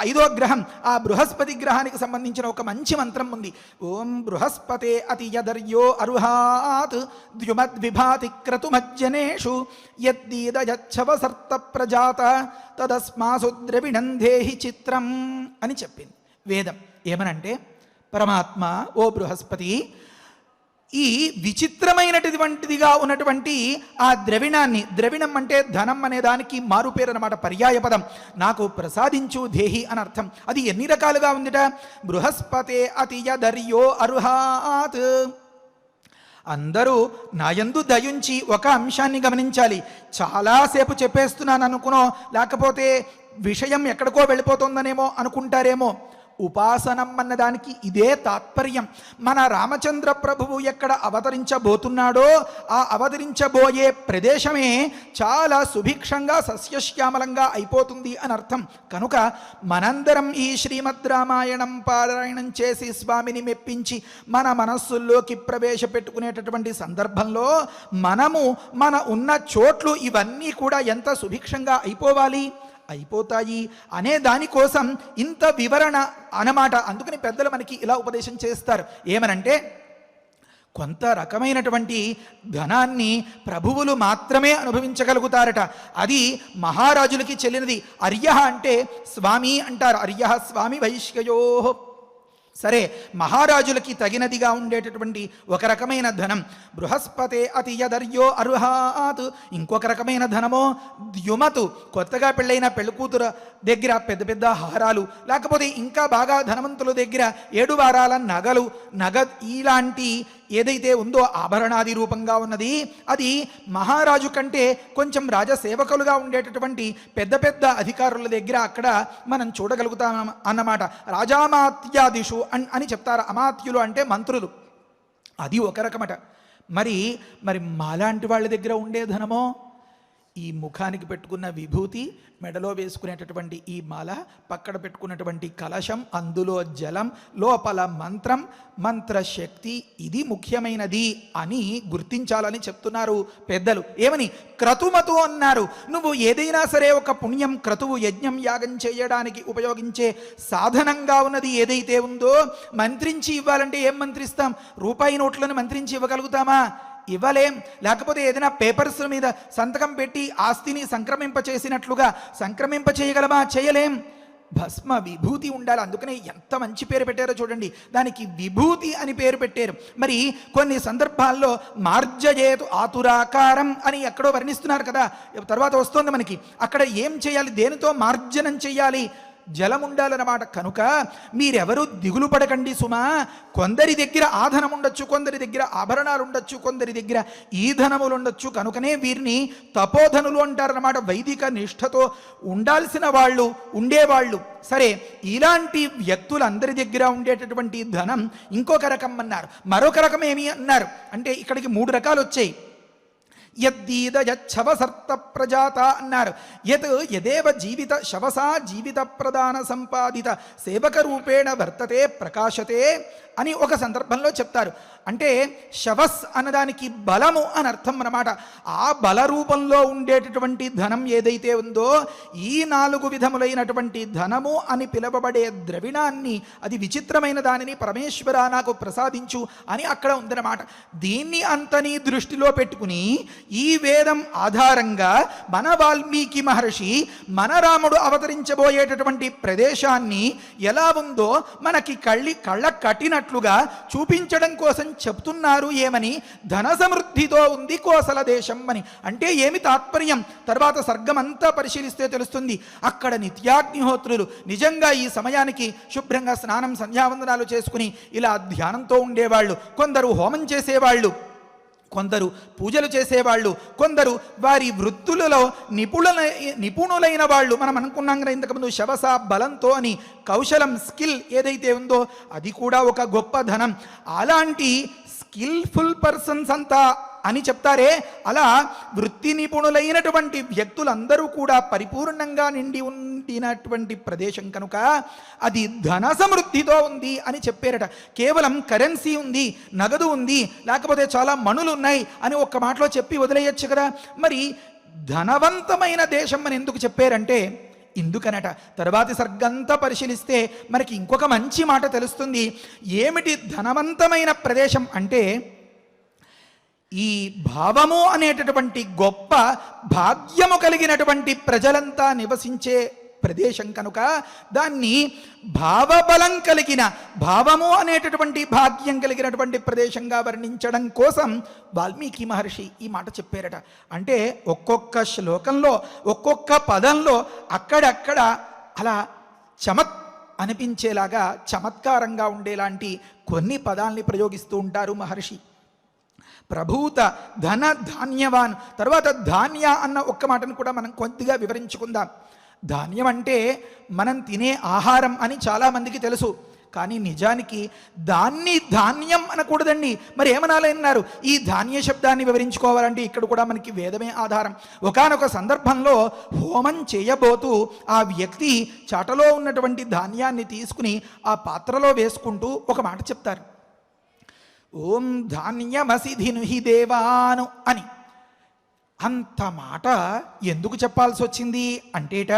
5వ గ్రహం, ఆ బృహస్పతి గ్రహానికి సంబంధించిన ఒక మంచి మంత్రం ఉంది. ఓం బృహస్పతే అతియదర్యో అరుహాత్ ద్యుమద్విభాతి క్రతుమజ్జనేషు యద్దీదయచ్చవసర్త ప్రజాత తదస్మాసు ద్రవిణందేహి చిత్రం అని చెప్పింది వేదం. ఏమనంటే, పరమాత్మ ఓ బృహస్పతి, ఈ విచిత్రమైనటువంటిదిగా ఉన్నటువంటి ఆ ద్రవిణాన్ని, ద్రవిణం అంటే ధనం అనే దానికి మారుపేరు అన్నమాట, పర్యాయ పదం, నాకు ప్రసాదించు దేహి అని అర్థం. అది ఎన్ని రకాలుగా ఉందిట? బృహస్పతే అతియదర్యో అర్హాత్. అందరూ నాయందు దయుంచి ఒక అంశాన్ని గమనించాలి. చాలాసేపు చెప్పేస్తున్నాను అనుకునో, లేకపోతే విషయం ఎక్కడికో వెళ్ళిపోతుందనేమో అనుకుంటారేమో. ఉపాసనం అన్నదానికి ఇదే తాత్పర్యం. మన రామచంద్ర ప్రభువు ఎక్కడ అవతరించబోతున్నాడో ఆ అవతరించబోయే ప్రదేశమే చాలా సుభిక్షంగా సస్యశ్యామలంగా అయిపోతుంది అని అర్థం. కనుక మనందరం ఈ శ్రీమద్ రామాయణం పారాయణం చేసి స్వామిని మెప్పించి మన మనస్సుల్లోకి ప్రవేశపెట్టుకునేటటువంటి సందర్భంలో మనము మన ఉన్న చోట్లు ఇవన్నీ కూడా ఎంత సుభిక్షంగా అయిపోతాయి అనే దానికోసం ఇంత వివరణ అన్నమాట. అందుకని పెద్దలు మనకి ఇలా ఉపదేశం చేస్తారు. ఏమనంటే, కొంత రకమైనటువంటి ధనాన్ని ప్రభువులు మాత్రమే అనుభవించగలుగుతారట. అది మహారాజులకి చెల్లినది. అర్య అంటే స్వామి అంటారు. అర్య స్వామి వైశ్యయో. సరే, మహారాజులకి తగినదిగా ఉండేటటువంటి ఒక రకమైన ధనం బృహస్పతే అతియదర్యో అర్హాత్. ఇంకొక రకమైన ధనమో ద్యుమతు, కొత్తగా పెళ్ళైన పెళ్ళికూతురు దగ్గర పెద్ద పెద్ద హారాలు, లేకపోతే ఇంకా బాగా ధనవంతుల దగ్గర 7 వారాల నగలు, ఇలాంటి ఏదైతే ఉందో ఆభరణాది రూపంగా ఉన్నది, అది మహారాజు కంటే కొంచెం రాజసేవకులుగా ఉండేటటువంటి పెద్ద పెద్ద అధికారుల దగ్గర అక్కడ మనం చూడగలుగుతాం అన్నమాట. రాజామాత్యాదిషు అని చెప్తారు. అమాత్యులు అంటే మంత్రులు. అది ఒక రకమట. మరి మాలాంటి వాళ్ళ దగ్గర ఉండే ధనమో, ఈ ముఖానికి పెట్టుకున్న విభూతి, మెడలో వేసుకునేటటువంటి ఈ మాల, పక్కన పెట్టుకున్నటువంటి కలశం, అందులో జలం, లోపల మంత్రం, మంత్రశక్తి, ఇది ముఖ్యమైనది అని గుర్తించాలని చెప్తున్నారు పెద్దలు. ఏమని? క్రతుమతు అన్నారు. నువ్వు ఏదైనా సరే ఒక పుణ్యం, క్రతువు, యజ్ఞం, యాగం చేయడానికి ఉపయోగించే సాధనంగా ఉన్నది ఏదైతే ఉందో, మంత్రించి ఇవ్వాలంటే ఏం మంత్రిస్తాం? రూపాయి నోట్లను మంత్రించి ఇవ్వగలుగుతామా? ఇవ్వలేం. లేకపోతే ఏదైనా పేపర్స్ మీద సంతకం పెట్టి ఆస్తిని సంక్రమింపచేసినట్లుగా సంక్రమింపచేయగలమా? చేయలేం. భస్మ విభూతి ఉండాలి. అందుకనే ఎంత మంచి పేరు పెట్టారో చూడండి, దానికి విభూతి అని పేరు పెట్టారు. మరి కొన్ని సందర్భాల్లో మార్జయేతు ఆతురాకారం అని ఎక్కడో వర్ణిస్తున్నారు కదా, తర్వాత వస్తుంది మనకి. అక్కడ ఏం చేయాలి? దేనితో మార్జనం చేయాలి? జలం ఉండాలన్నమాట. కనుక మీరెవరూ దిగులు పడకండి సుమా. కొందరి దగ్గర ఆ ధనం ఉండొచ్చు, కొందరి దగ్గర ఆభరణాలు ఉండొచ్చు, కొందరి దగ్గర ఈ ధనములు ఉండొచ్చు. కనుకనే వీరిని తపోధనులు అంటారన్నమాట. వైదిక నిష్ఠతో ఉండాల్సిన వాళ్ళు, ఉండేవాళ్ళు. సరే, ఇలాంటి వ్యక్తులందరి దగ్గర ఉండేటటువంటి ధనం ఇంకొక రకం అన్నారు. మరొక రకం ఏమి అన్నారు అంటే, ఇక్కడికి 3 రకాలు వచ్చాయి. యద్దీదయచ్చవసర్త ప్రజాత అన్నారు. యదేవ జీవిత శవసా జీవిత ప్రదాన సంపాదిత సేవక రూపేణ వర్తతే ప్రకాశతే అని ఒక సందర్భంలో చెప్తారు. అంటే శవస్ అన్నదానికి బలము అని అర్థం అన్నమాట. ఆ బల రూపంలో ఉండేటటువంటి ధనం ఏదైతే ఉందో, ఈ 4 విధములైనటువంటి ధనము అని పిలువబడే ద్రవిణాన్ని, అది విచిత్రమైన దానిని పరమేశ్వర నాకు ప్రసాదించు అని అక్కడ ఉందన్నమాట. దీన్ని అంతని దృష్టిలో పెట్టుకుని ఈ వేదం ఆధారంగా మన వాల్మీకి మహర్షి మన రాముడు అవతరించబోయేటటువంటి ప్రదేశాన్ని ఎలా ఉందో మనకి కళ్ళ కట్టినట్లుగా చూపించడం కోసం చెప్తున్నారు. ఏమని? ధన సమృద్ధితో ఉంది కోసల దేశం అని. అంటే ఏమి తాత్పర్యం? తర్వాత సర్గమంతా పరిశీలిస్తే తెలుస్తుంది. అక్కడ నిత్యాగ్నిహోత్రులు నిజంగా ఈ సమయానికి శుభ్రంగా స్నానం, సంధ్యావందనాలు చేసుకుని ఇలా ధ్యానంతో ఉండేవాళ్ళు, కొందరు హోమం చేసేవాళ్ళు, కొందరు పూజలు చేసేవాళ్ళు, కొందరు వారి వృత్తులలో నిపుణులైన వాళ్ళు. మనం అనుకున్నాం కదా ఇంతకుముందు, శవస బలంతో అని. కౌశలం, స్కిల్ ఏదైతే ఉందో అది కూడా ఒక గొప్ప ధనం. అలాంటి స్కిల్ఫుల్ పర్సన్స్ అంతా అని చెప్తారే, అలా వృత్తి నిపుణులైనటువంటి వ్యక్తులందరూ కూడా పరిపూర్ణంగా నిండి ఉండినటువంటి ప్రదేశం కనుక అది ధన సమృద్ధితో ఉంది అని చెప్పారట. కేవలం కరెన్సీ ఉంది, నగదు ఉంది, లేకపోతే చాలా మణులు ఉన్నాయి అని ఒక్క మాటలో చెప్పి వదిలేయచ్చు కదా. మరి ధనవంతమైన దేశం అని ఎందుకు చెప్పారంటే ఇందుకనట. తర్వాతి సర్గంతా పరిశీలిస్తే మనకి ఇంకొక మంచి మాట తెలుస్తుంది. ఏమిటి ధనవంతమైన ప్రదేశం అంటే, ఈ భావము అనేటటువంటి గొప్ప భాగ్యము కలిగినటువంటి ప్రజలంతా నివసించే ప్రదేశం కనుక దాన్ని భావబలం కలిగిన, భావము అనేటటువంటి భాగ్యం కలిగినటువంటి ప్రదేశంగా వర్ణించడం కోసం వాల్మీకి మహర్షి ఈ మాట చెప్పారట. అంటే ఒక్కొక్క శ్లోకంలో ఒక్కొక్క పదంలో అక్కడక్కడ అలా అనిపించేలాగా చమత్కారంగా ఉండేలాంటి కొన్ని పదాల్ని ప్రయోగిస్తూ ఉంటారు మహర్షి. ప్రభూత, ధన, ధాన్యవాన్. తర్వాత ధాన్య అన్న ఒక్క మాటను కూడా మనం కొద్దిగా వివరించుకుందాం. ధాన్యం అంటే మనం తినే ఆహారం అని చాలామందికి తెలుసు, కానీ నిజానికి దాన్ని ధాన్యం అనకూడదండి. మరి ఏమనాలన్నారు? ఈ ధాన్య శబ్దాన్ని వివరించుకోవాలంటే ఇక్కడ కూడా మనకి వేదమే ఆధారం. ఒకానొక సందర్భంలో హోమం చేయబోతూ ఆ వ్యక్తి చాటలో ఉన్నటువంటి ధాన్యాన్ని తీసుకుని ఆ పాత్రలో వేసుకుంటూ ఒక మాట చెప్తారు, ఓం ధాన్యమసి ధినుహి దేవాను అని. అంత మాట ఎందుకు చెప్పాల్సి వచ్చింది అంటేట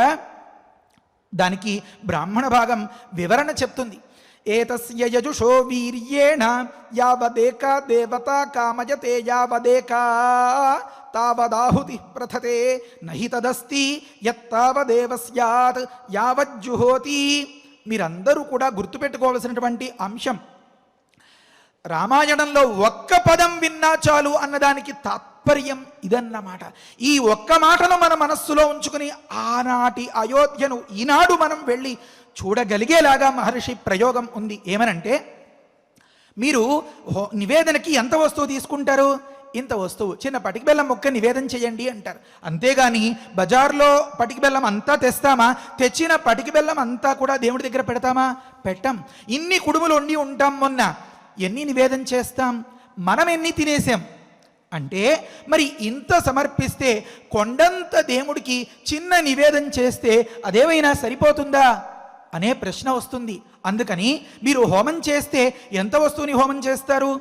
దానికి బ్రాహ్మణ భాగం వివరణ చెప్తుంది. ఏతస్య యజుషో వీర్యేణ యావదేకా దేవతా కామయతే యావదేకా తావదాహుతి ప్రథతే నహి తదస్తి యత్తావదేవ స్యాత్ యావజ్జుహోతి. మీరందరూ కూడా గుర్తుపెట్టుకోవలసినటువంటి అంశం, రామాయణంలో ఒక్క పదం విన్నా చాలు అన్నదానికి తాత్పర్యం ఇదన్నమాట. ఈ ఒక్క మాటను మన మనస్సులో ఉంచుకుని ఆనాటి అయోధ్యను ఈనాడు మనం వెళ్ళి చూడగలిగేలాగా మహర్షి ప్రయోగం ఉంది. ఏమనంటే, మీరు నివేదనకి ఎంత వస్తువు తీసుకుంటారు? ఇంత వస్తువు, చిన్న పటికి బెల్లం మొక్క నివేదన చేయండి అంటారు. అంతేగాని బజార్లో పటికి బెల్లం అంతా తెస్తామా? తెచ్చిన పటికి బెల్లం అంతా కూడా దేవుడి దగ్గర పెడతామా? పెట్టం. ఇన్ని కుడుములు వండి ఉంటాం, మొన్న ఎన్ని నివేదన చేస్తాం? మనం ఎన్ని తినేసాం? అంటే మరి ఇంత సమర్పిస్తే కొండంత దేవుడికి చిన్న నివేదన చేస్తే అదేమైనా సరిపోతుందా అనే ప్రశ్న వస్తుంది. అందుకని మీరు హోమం చేస్తే ఎంత వస్తువుని హోమం చేస్తారు?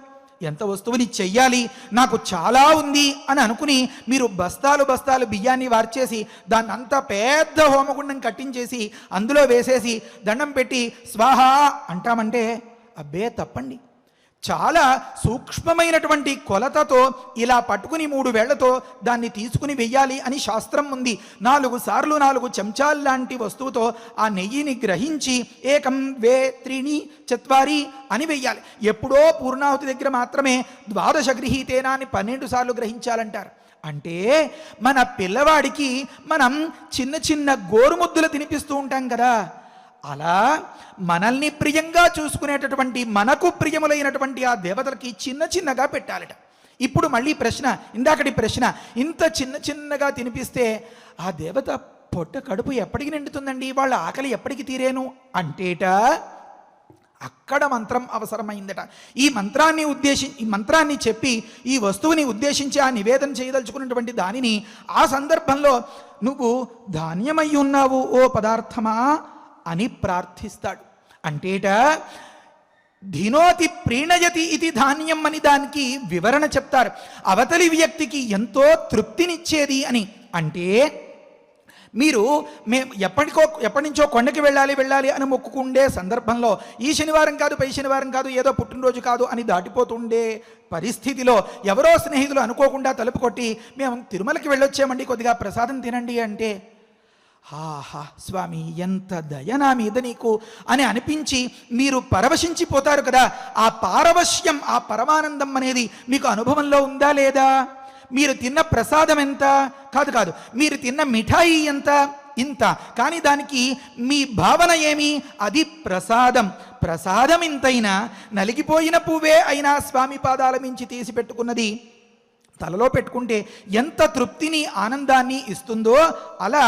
ఎంత వస్తువుని చెయ్యాలి? నాకు చాలా ఉంది అని అనుకుని మీరు బస్తాలు బస్తాలు బియ్యాన్ని వార్చేసి దాన్ని అంతా పెద్ద హోమగుండం కట్టించేసి అందులో వేసేసి దండం పెట్టి స్వాహా అంటామంటే అబ్బే తప్పండి. చాలా సూక్ష్మమైనటువంటి కొలతతో ఇలా పట్టుకుని 3 వేళ్లతో దాన్ని తీసుకుని వెయ్యాలి అని శాస్త్రం ఉంది. 4 సార్లు 4 చెంచాలు లాంటి వస్తువుతో ఆ నెయ్యిని గ్రహించి ఏకం వే త్రీణి చత్వారి అని వెయ్యాలి. ఎప్పుడో పూర్ణాహుతి దగ్గర మాత్రమే 12 గృహీతేనా అని 12 సార్లు గ్రహించాలంటారు. అంటే మన పిల్లవాడికి మనం చిన్న చిన్న గోరుముద్దులు తినిపిస్తూ ఉంటాం కదా, అలా మనల్ని ప్రియంగా చూసుకునేటటువంటి మనకు ప్రియములైనటువంటి ఆ దేవతలకి చిన్న చిన్నగా పెట్టాలట. ఇప్పుడు మళ్ళీ ప్రశ్న, ఇందాకటి ప్రశ్న, ఇంత చిన్న చిన్నగా తినిపిస్తే ఆ దేవత పొట్ట కడుపు ఎప్పటికి నిండుతుందండి? వాళ్ళ ఆకలి ఎప్పటికి తీరేను అంటేట అక్కడ మంత్రం అవసరమైందట. ఈ మంత్రాన్ని చెప్పి ఈ వస్తువుని ఉద్దేశించి ఆ నివేదన చేయదలుచుకున్నటువంటి దానిని ఆ సందర్భంలో నువ్వు ధాన్యమై ఉన్నావు ఓ పదార్థమా అని ప్రార్థిస్తాడు. అంటేట ధినోతి ప్రీణయతి ఇది ధాన్యం అని దానికి వివరణ చెప్తారు. అవతలి వ్యక్తికి ఎంతో తృప్తినిచ్చేది అని. అంటే మీరు ఎప్పటి నుంచో కొండకి వెళ్ళాలి అని మొక్కుకుండే సందర్భంలో ఈ శనివారం కాదు, పై శనివారం కాదు, ఏదో పుట్టినరోజు కాదు అని దాటిపోతుండే పరిస్థితిలో ఎవరో స్నేహితులు అనుకోకుండా తలుపు కొట్టి మేము తిరుమలకి వెళ్ళొచ్చామండి, కొద్దిగా ప్రసాదం తినండి అంటే, ఆహా స్వామి ఎంత దయ నా మీద నీకు అని అనిపించి మీరు పరవశించిపోతారు కదా. ఆ పారవశ్యం, ఆ పరమానందం అనేది మీకు అనుభవంలో ఉందా లేదా? మీరు తిన్న ప్రసాదం ఎంత? కాదు, మీరు తిన్న మిఠాయి ఎంత? ఇంత. కానీ దానికి మీ భావన ఏమి? అది ప్రసాదం. ప్రసాదం ఇంతైనా నలిగిపోయిన పువ్వే అయినా స్వామి పాదాల మించి తీసి పెట్టుకున్నది తలలో పెట్టుకుంటే ఎంత తృప్తిని ఆనందాన్ని ఇస్తుందో, అలా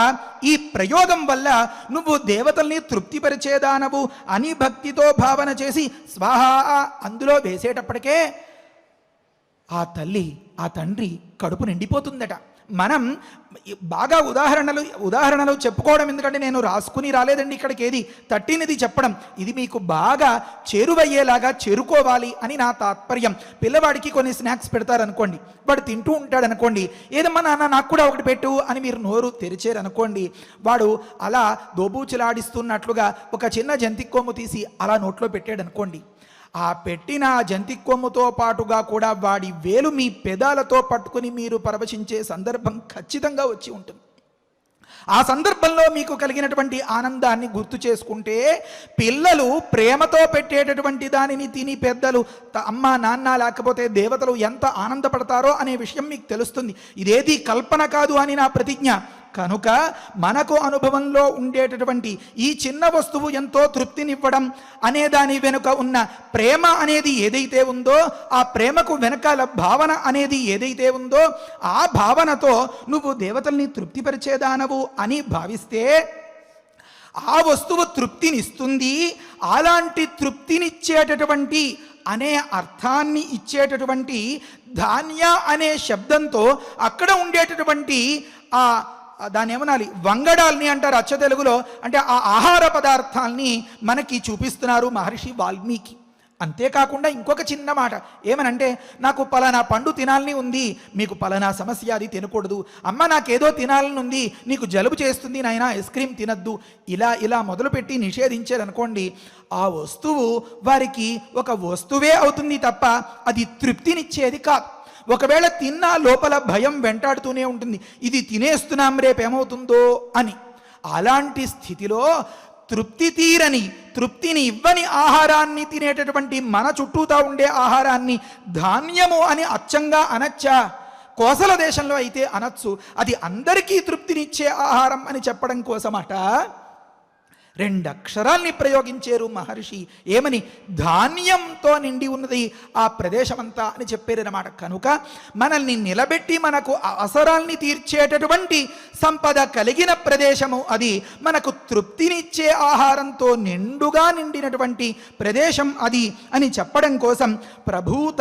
ఈ ప్రయోగం వల్ల నువ్వు దేవతల్ని తృప్తిపరిచేదానవు అని భక్తితో భావన చేసి స్వాహా అందులో వేసేటప్పటికే ఆ తల్లి ఆ తండ్రి కడుపు నిండిపోతుందట. మనం బాగా ఉదాహరణలు చెప్పుకోవడం, ఎందుకంటే నేను రాసుకుని రాలేదండి ఇక్కడికి, ఏది తట్టినది చెప్పడం, ఇది మీకు బాగా చేరువయ్యేలాగా చేరుకోవాలి అని నా తాత్పర్యం. పిల్లవాడికి కొన్ని స్నాక్స్ పెడతారనుకోండి, వాడు తింటూ ఉంటాడు అనుకోండి, ఏదమ్మా నాన్న నాకు కూడా ఒకటి పెట్టు అని మీరు నోరు తెరిచారనుకోండి, వాడు అలా దోబూచులాడిస్తున్నట్లుగా ఒక చిన్న జంతి కొమ్ము తీసి అలా నోట్లో పెట్టాడు అనుకోండి, ఆ పెట్టిన జంతి కొమ్ముతో పాటుగా కూడా వాడి వేలు మీ పెదాలతో పట్టుకుని మీరు పరవశించే సందర్భం ఖచ్చితంగా వచ్చి ఉంటుంది. ఆ సందర్భంలో మీకు కలిగినటువంటి ఆనందాన్ని గుర్తు చేసుకుంటే, పిల్లలు ప్రేమతో పెట్టేటటువంటి దానిని తిని పెద్దలు అమ్మ నాన్న లేకపోతే దేవతలు ఎంత ఆనందపడతారో అనే విషయం మీకు తెలుస్తుంది. ఇదేది కల్పన కాదు అని నా ప్రతిజ్ఞ. కనుక మనకు అనుభవంలో ఉండేటటువంటి ఈ చిన్న వస్తువు ఎంతో తృప్తినివ్వడం అనే దాని వెనుక ఉన్న ప్రేమ అనేది ఏదైతే ఉందో, ఆ ప్రేమకు వెనకాల భావన అనేది ఏదైతే ఉందో, ఆ భావనతో నువ్వు దేవతల్ని తృప్తిపరిచేదానవు అని భావిస్తే ఆ వస్తువు తృప్తినిస్తుంది. అలాంటి తృప్తినిచ్చేటటువంటి అనే అర్థాన్ని ఇచ్చేటటువంటి ధాన్య అనే శబ్దంతో అక్కడ ఉండేటటువంటి ఆ దాన్ని ఏమనాలి, వంగడాల్ని అంటారు అచ్చ తెలుగులో, అంటే ఆ ఆహార పదార్థాల్ని మనకి చూపిస్తున్నారు మహర్షి వాల్మీకి. అంతేకాకుండా ఇంకొక చిన్న మాట ఏమనంటే, నాకు పలానా పండు తినాలని ఉంది, మీకు పలానా సమస్య, అది తినకూడదు. అమ్మ నాకేదో తినాలని ఉంది, నీకు జలుబు చేస్తుంది నాయనా, ఐస్ క్రీమ్ తినద్దు, ఇలా మొదలుపెట్టి నిషేధించారనుకోండి, ఆ వస్తువు వారికి ఒక వస్తువే అవుతుంది తప్ప అది తృప్తినిచ్చేది కాదు. ఒకవేళ తిన్నా లోపల భయం వెంటాడుతూనే ఉంటుంది, ఇది తినేస్తున్నాం రేపేమవుతుందో అని. అలాంటి స్థితిలో తృప్తిని ఇవ్వని ఆహారాన్ని తినేటటువంటి మన చుట్టూతా ఉండే ఆహారాన్ని ధాన్యము అని అచ్చంగా అనచ్చా? కోసల దేశంలో అయితే అనొచ్చు. అది అందరికీ తృప్తినిచ్చే ఆహారం అని చెప్పడం కోసమట 2 అక్షరాల్ని ప్రయోగించారు మహర్షి. ఏమని? ధాన్యంతో నిండి ఉన్నది ఆ ప్రదేశమంతా అని చెప్పారన్నమాట. కనుక మనల్ని నిలబెట్టి మనకు అవసరాల్ని తీర్చేటటువంటి సంపద కలిగిన ప్రదేశము అది, మనకు తృప్తినిచ్చే ఆహారంతో నిండుగా నిండినటువంటి ప్రదేశం అది అని చెప్పడం కోసం ప్రభూత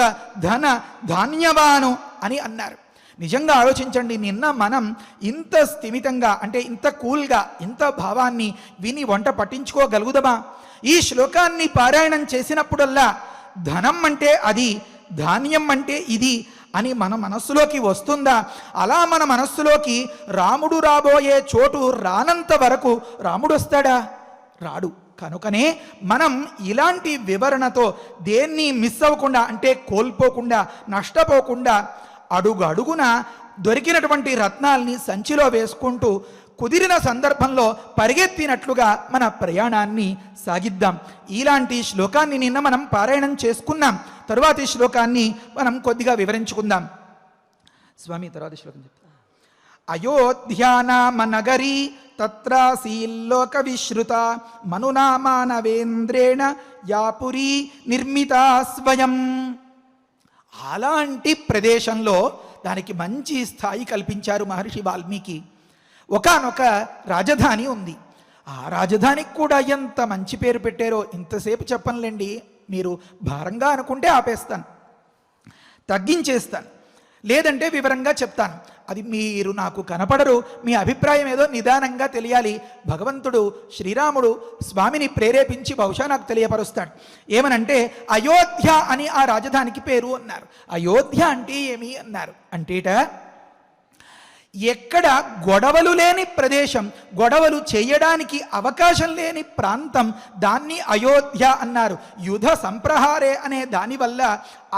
ధన ధాన్యవాను అని అన్నారు. నిజంగా ఆలోచించండి, నిన్న మనం ఇంత స్థిమితంగా, అంటే ఇంత కూల్గా, ఇంత భావాన్ని విని వంట పట్టించుకోగలుగుదమా? ఈ శ్లోకాన్ని పారాయణం చేసినప్పుడల్లా ధనం అంటే అది, ధాన్యం అంటే ఇది అని మన మనస్సులోకి వస్తుందా? అలా మన మనస్సులోకి రాముడు రాబోయే చోటు రానంత వరకు రాముడు వస్తాడా? రాడు. కనుకనే మనం ఇలాంటి వివరణతో దేన్ని మిస్ అవ్వకుండా, అంటే కోల్పోకుండా, నష్టపోకుండా, అడుగున దొరికినటువంటి రత్నాల్ని సంచిలో వేసుకుంటూ కుదిరిన సందర్భంలో పరిగెత్తినట్లుగా మన ప్రయాణాన్ని సాగిద్దాం. ఇలాంటి శ్లోకాన్ని నిన్న మనం పారాయణం చేసుకున్నాం. తరువాతి శ్లోకాన్ని మనం కొద్దిగా వివరించుకుందాం. స్వామి తరువాతి శ్లోకం చెప్తా. అయోధ్యానామ నగరీ తత్రాసీల్లోక విశ్రుత మనునామానవేంద్రేణ యాపురీ నిర్మితా స్వయం. అలాంటి ప్రదేశంలో దానికి మంచి స్థాయి కల్పించారు మహర్షి వాల్మీకి. ఒకానొక రాజధాని ఉంది. ఆ రాజధానికి కూడా ఎంత మంచి పేరు పెట్టారో ఇంతసేపు చెప్పనులేండి. మీరు భారంగా అనుకుంటే ఆపేస్తాను, తగ్గించేస్తాను, లేదంటే వివరంగా చెప్తాను. అది మీరు నాకు కనపడరు. మీ అభిప్రాయం ఏదో నిదానంగా తెలియాలి. భగవంతుడు శ్రీరాముడు స్వామిని ప్రేరేపించి బహుశా నాకు తెలియపరుస్తాడు. ఏమనంటే, అయోధ్య అని ఆ రాజధానికి పేరు అన్నారు. అయోధ్య అంటే ఏమి అన్నారు అంటేట, ఎక్కడ గొడవలు లేని ప్రదేశం, గొడవలు చేయడానికి అవకాశం లేని ప్రాంతం, దాన్ని అయోధ్య అన్నారు. యుధ సంప్రహారే అనే దానివల్ల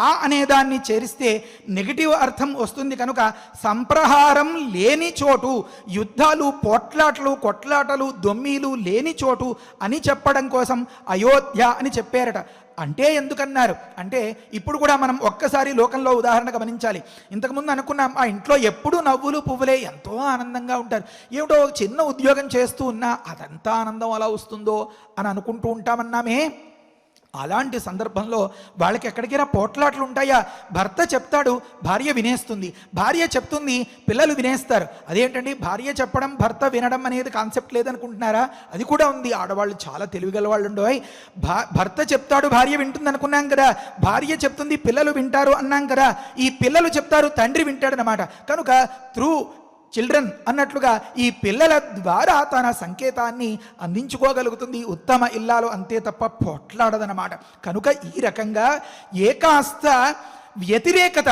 ఆ అనే దాన్ని చేరిస్తే నెగిటివ్ అర్థం వస్తుంది. కనుక సంప్రహారం లేని చోటు, యుద్ధాలు, పోట్లాటలు, కొట్లాటలు, దొమ్మీలు లేని చోటు అని చెప్పడం కోసం అయోధ్య అని చెప్పారట. అంటే ఎందుకన్నారు అంటే, ఇప్పుడు కూడా మనం ఒక్కసారి లోకంలో ఉదాహరణ గమనించాలి. ఇంతకుముందు అనుకున్నాం, ఆ ఇంట్లో ఎప్పుడూ నవ్వులు పువ్వులే, ఎంతో ఆనందంగా ఉంటారు. ఏమిటో చిన్న ఉద్యోగం చేస్తూ ఉన్నా అదంతా ఆనందం అలా వస్తుందో అని అనుకుంటూ ఉంటామన్నామే. అలాంటి సందర్భంలో వాళ్ళకి ఎక్కడికైనా పోట్లాట్లు ఉంటాయా? భర్త చెప్తాడు, భార్య వినేస్తుంది, భార్య చెప్తుంది, పిల్లలు వినేస్తారు. అదేంటండి భార్య చెప్పడం భర్త వినడం అనేది కాన్సెప్ట్ లేదనుకుంటున్నారా? అది కూడా ఉంది. ఆడవాళ్ళు చాలా తెలివిగల వాళ్ళు ఉండవు. భర్త చెప్తాడు, భార్య వింటుంది అనుకున్నాం కదా, భార్య చెప్తుంది, పిల్లలు వింటారు అన్నాం కదా. ఈ పిల్లలు చెప్తారు, తండ్రి వింటాడనమాట. కనుక త్రూ చిల్డ్రన్ అన్నట్లుగా ఈ పిల్లల ద్వారా తన సంకేతాన్ని అందించుకోగలుగుతుంది ఉత్తమ ఇల్లాలు, అంతే తప్ప పొట్లాడదనమాట. కనుక ఈ రకంగా ఏకాస్త వ్యతిరేకత,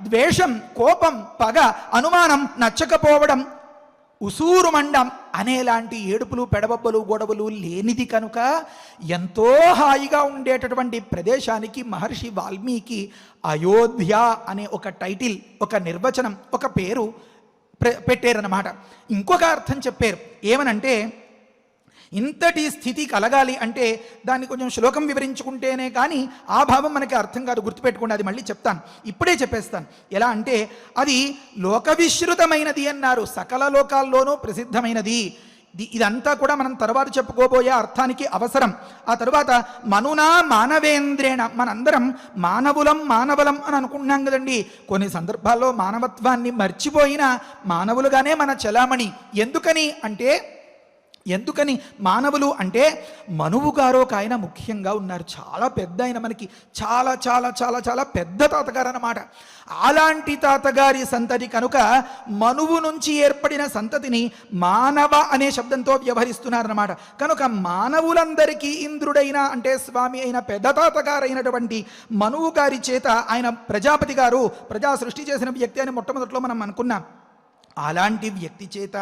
ద్వేషం, కోపం, పగ, అనుమానం, నచ్చకపోవడం, ఉసూరుమండం అనేలాంటి ఏడుపులు, పెడబొబ్బలు, గొడవలు లేనిది కనుక ఎంతో హాయిగా ఉండేటటువంటి ప్రదేశానికి మహర్షి వాల్మీకి అయోధ్య అనే ఒక టైటిల్, ఒక నిర్వచనం, ఒక పేరు పెట్టారన్నమాట. ఇంకొక అర్థం చెప్పారు. ఏమనంటే ఇంతటి స్థితి కలగాలి అంటే దాన్ని కొంచెం శ్లోకం వివరించుకుంటేనే కానీ ఆ భావం మనకి అర్థం కాదు. గుర్తుపెట్టుకోండి, అది మళ్ళీ చెప్తాను, ఇప్పుడే చెప్పేస్తాను. ఎలా అంటే అది లోకవిశ్రుతమైనది అన్నారు, సకల లోకాల్లోనూ ప్రసిద్ధమైనది. ఇదంతా కూడా మనం తర్వాత చెప్పుకోబోయే అర్థానికి అవసరం. ఆ తరువాత మనునా మానవేంద్రేణ, మనందరం మానవులం అని అనుకుంటున్నాం కదండి. కొన్ని సందర్భాల్లో మానవత్వాన్ని మర్చిపోయిన మానవులుగానే మన చలామణి. ఎందుకని మానవులు అంటే మనువు గారు ఒక ఆయన ముఖ్యంగా ఉన్నారు. చాలా పెద్ద ఆయన, మనకి చాలా చాలా చాలా చాలా పెద్ద తాతగారు అన్నమాట. అలాంటి తాతగారి సంతతి కనుక మనువు నుంచి ఏర్పడిన సంతతిని మానవ అనే శబ్దంతో వ్యవహరిస్తున్నారన్నమాట. కనుక మానవులందరికీ ఇంద్రుడైన అంటే స్వామి అయిన పెద్ద తాతగారైనటువంటి మనువు గారి చేత, ఆయన ప్రజాపతి గారు, ప్రజా సృష్టి చేసిన వ్యక్తి అని మొట్టమొదట్లో మనం అనుకున్నాం. అలాంటి వ్యక్తి చేత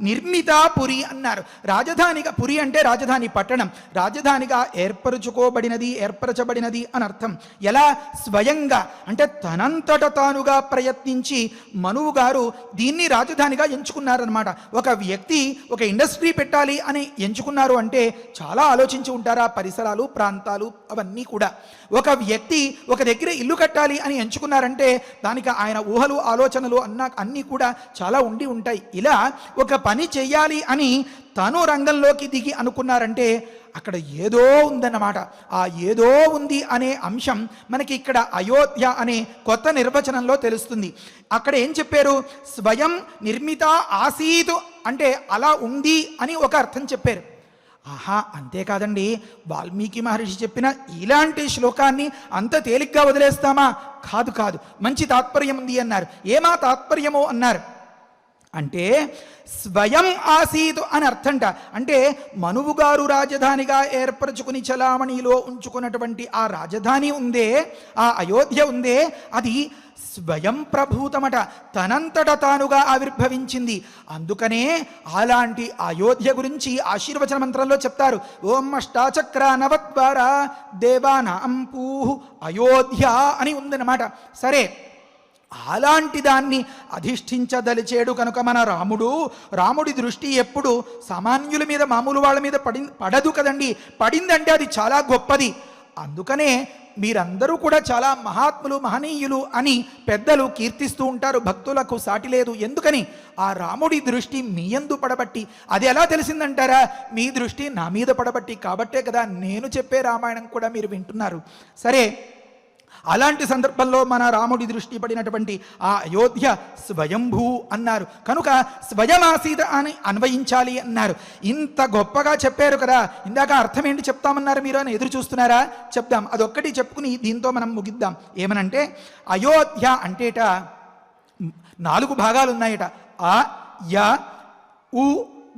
నిర్మిత పురి అన్నారు. రాజధానిగా, పురి అంటే రాజధాని, పట్టణం, రాజధానిగా ఏర్పరచబడినది అని అర్థం. ఎలా? స్వయంగా అంటే తనంతట తానుగా ప్రయత్నించి మనువు గారు దీన్ని రాజధానిగా ఎంచుకున్నారనమాట. ఒక వ్యక్తి ఒక ఇండస్ట్రీ పెట్టాలి అని ఎంచుకున్నారు అంటే చాలా ఆలోచించి ఉంటారు. ఆ పరిసరాలు, ప్రాంతాలు అవన్నీ కూడా. ఒక వ్యక్తి ఒక దగ్గర ఇల్లు కట్టాలి అని ఎంచుకున్నారంటే దానికి ఆయన ఊహలు, ఆలోచనలు అన్నీ కూడా చాలా ఉండి ఉంటాయి. ఇలా ఒక పని చెయ్యాలి అని తను రంగంలోకి దిగి అనుకున్నారంటే అక్కడ ఏదో ఉందన్నమాట. ఆ ఏదో ఉంది అనే అంశం మనకి ఇక్కడ అయోధ్య అనే కొత్త నిర్వచనంలో తెలుస్తుంది. అక్కడ ఏం చెప్పారు? స్వయం నిర్మిత ఆసీతు అంటే అలా ఉంది అని ఒక అర్థం చెప్పారు. ఆహా, అంతేకాదండి, వాల్మీకి మహర్షి చెప్పిన ఇలాంటి శ్లోకాన్ని అంత తేలిగ్గా వదిలేస్తామా? కాదు, మంచి తాత్పర్యం ఉంది అన్నారు. ఏమా తాత్పర్యమో అన్నారు అంటే స్వయం ఆసీతు అని అర్థంట. అంటే మనువు గారు రాజధానిగా ఏర్పరచుకుని చలామణిలో ఉంచుకున్నటువంటి ఆ రాజధాని ఉందే, ఆ అయోధ్య ఉందే, అది స్వయం ప్రభూతమట, తనంతట తానుగా ఆవిర్భవించింది. అందుకనే అలాంటి అయోధ్య గురించి ఆశీర్వచన మంత్రంలో చెప్తారు. ఓం అష్టాచక్ర నవద్వార దేవానాం పూహు అయోధ్య అని ఉందన్నమాట. సరే, అలాంటి దాన్ని అధిష్ఠించదలిచేడు కనుక మన రాముడి దృష్టి ఎప్పుడు సామాన్యుల మీద, మామూలు వాళ్ళ మీద పడదు కదండి. పడిందంటే అది చాలా గొప్పది. అందుకనే మీరందరూ కూడా చాలా మహాత్ములు, మహనీయులు అని పెద్దలు కీర్తిస్తూ ఉంటారు. భక్తులకు సాటి లేదు. ఎందుకని? ఆ రాముడి దృష్టి మీ యందు పడబట్టి. అది ఎలా తెలిసిందంటారా? మీ దృష్టి నా మీద పడబట్టి. కాబట్టే కదా నేను చెప్పే రామాయణం కూడా మీరు వింటున్నారు. సరే, అలాంటి సందర్భంలో మన రాముడి దృష్టి పడినటువంటి ఆ అయోధ్య స్వయంభూ అన్నారు. కనుక స్వయమాసీత అని అన్వయించాలి అన్నారు. ఇంత గొప్పగా చెప్పారు కదా, ఇందాక అర్థం ఏంటి చెప్తామన్నారు మీరు అని ఎదురు చూస్తున్నారా? చెప్దాం. అదొక్కటి చెప్పుకుని దీంతో మనం ముగిద్దాం. ఏమనంటే అయోధ్య అంటేట 4 భాగాలు ఉన్నాయట. ఆ, య, ఉ,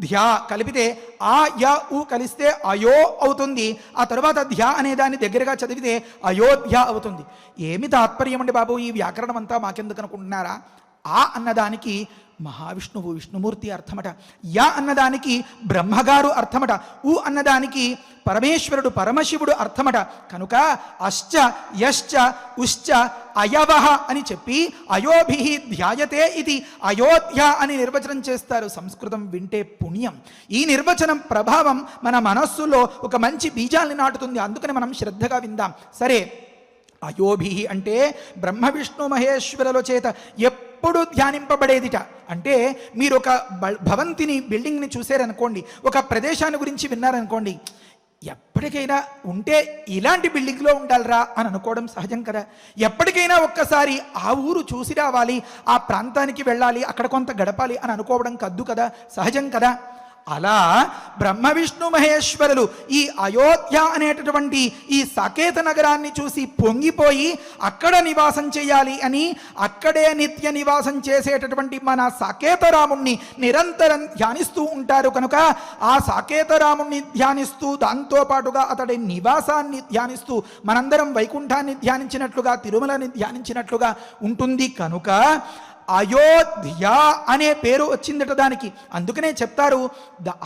ధ్యా కలిపితే ఆ, య, ఉ కలిస్తే అయో అవుతుంది. ఆ తర్వాత ధ్యా అనే దాన్ని దగ్గరగా చదివితే అయోధ్య అవుతుంది. ఏమి తాత్పర్యం అండి బాబు, ఈ వ్యాకరణం అంతా మాకెందుకు అనుకుంటున్నారా? ఆ అన్నదానికి మహావిష్ణువు, విష్ణుమూర్తి అర్థమట. య అన్నదానికి బ్రహ్మగారు అర్థమట. ఉ అన్నదానికి పరమేశ్వరుడు, పరమశివుడు అర్థమట. కనుక అశ్చ, యశ్చ, ఉశ్చ అయవహ అని చెప్పి అయోభిః ధ్యాయతే ఇది అయోధ్య అని నిర్వచనం చేస్తారు. సంస్కృతం వింటే పుణ్యం. ఈ నిర్వచనం ప్రభావం మన మనస్సులో ఒక మంచి బీజాల్ని నాటుతుంది. అందుకని మనం శ్రద్ధగా విందాం. సరే, అయోభిః అంటే బ్రహ్మ విష్ణు మహేశ్వరుల చేత ఎప్పుడు ధ్యానింపబడేదిట. అంటే మీరు ఒక భవంతిని, బిల్డింగ్ని చూశారనుకోండి, ఒక ప్రదేశాన్ని గురించి విన్నారనుకోండి, ఎప్పటికైనా ఉంటే ఇలాంటి బిల్డింగ్లో ఉండాలిరా అని అనుకోవడం సహజం కదా. ఎప్పటికైనా ఒక్కసారి ఆ ఊరు చూసి రావాలి, ఆ ప్రాంతానికి వెళ్ళాలి, అక్కడ కొంత గడపాలి అని అనుకోవడం కద్దు కదా, సహజం కదా. అలా బ్రహ్మ విష్ణు మహేశ్వరులు ఈ అయోధ్య అనేటటువంటి ఈ సాకేత నగరాన్ని చూసి పొంగిపోయి అక్కడ నివాసం చేయాలి అని, అక్కడే నిత్య నివాసం చేసేటటువంటి మన సాకేతరాముణ్ణి నిరంతరం ధ్యానిస్తూ ఉంటారు కనుక ఆ సాకేతరాముణ్ణి ధ్యానిస్తూ దాంతోపాటుగా అతడి నివాసాన్ని ధ్యానిస్తూ మనందరం వైకుంఠాన్ని ధ్యానించినట్లుగా, తిరుమలని ధ్యానించినట్లుగా ఉంటుంది కనుక అయోధ్య అనే పేరు వచ్చిందట దానికి. అందుకనే చెప్తారు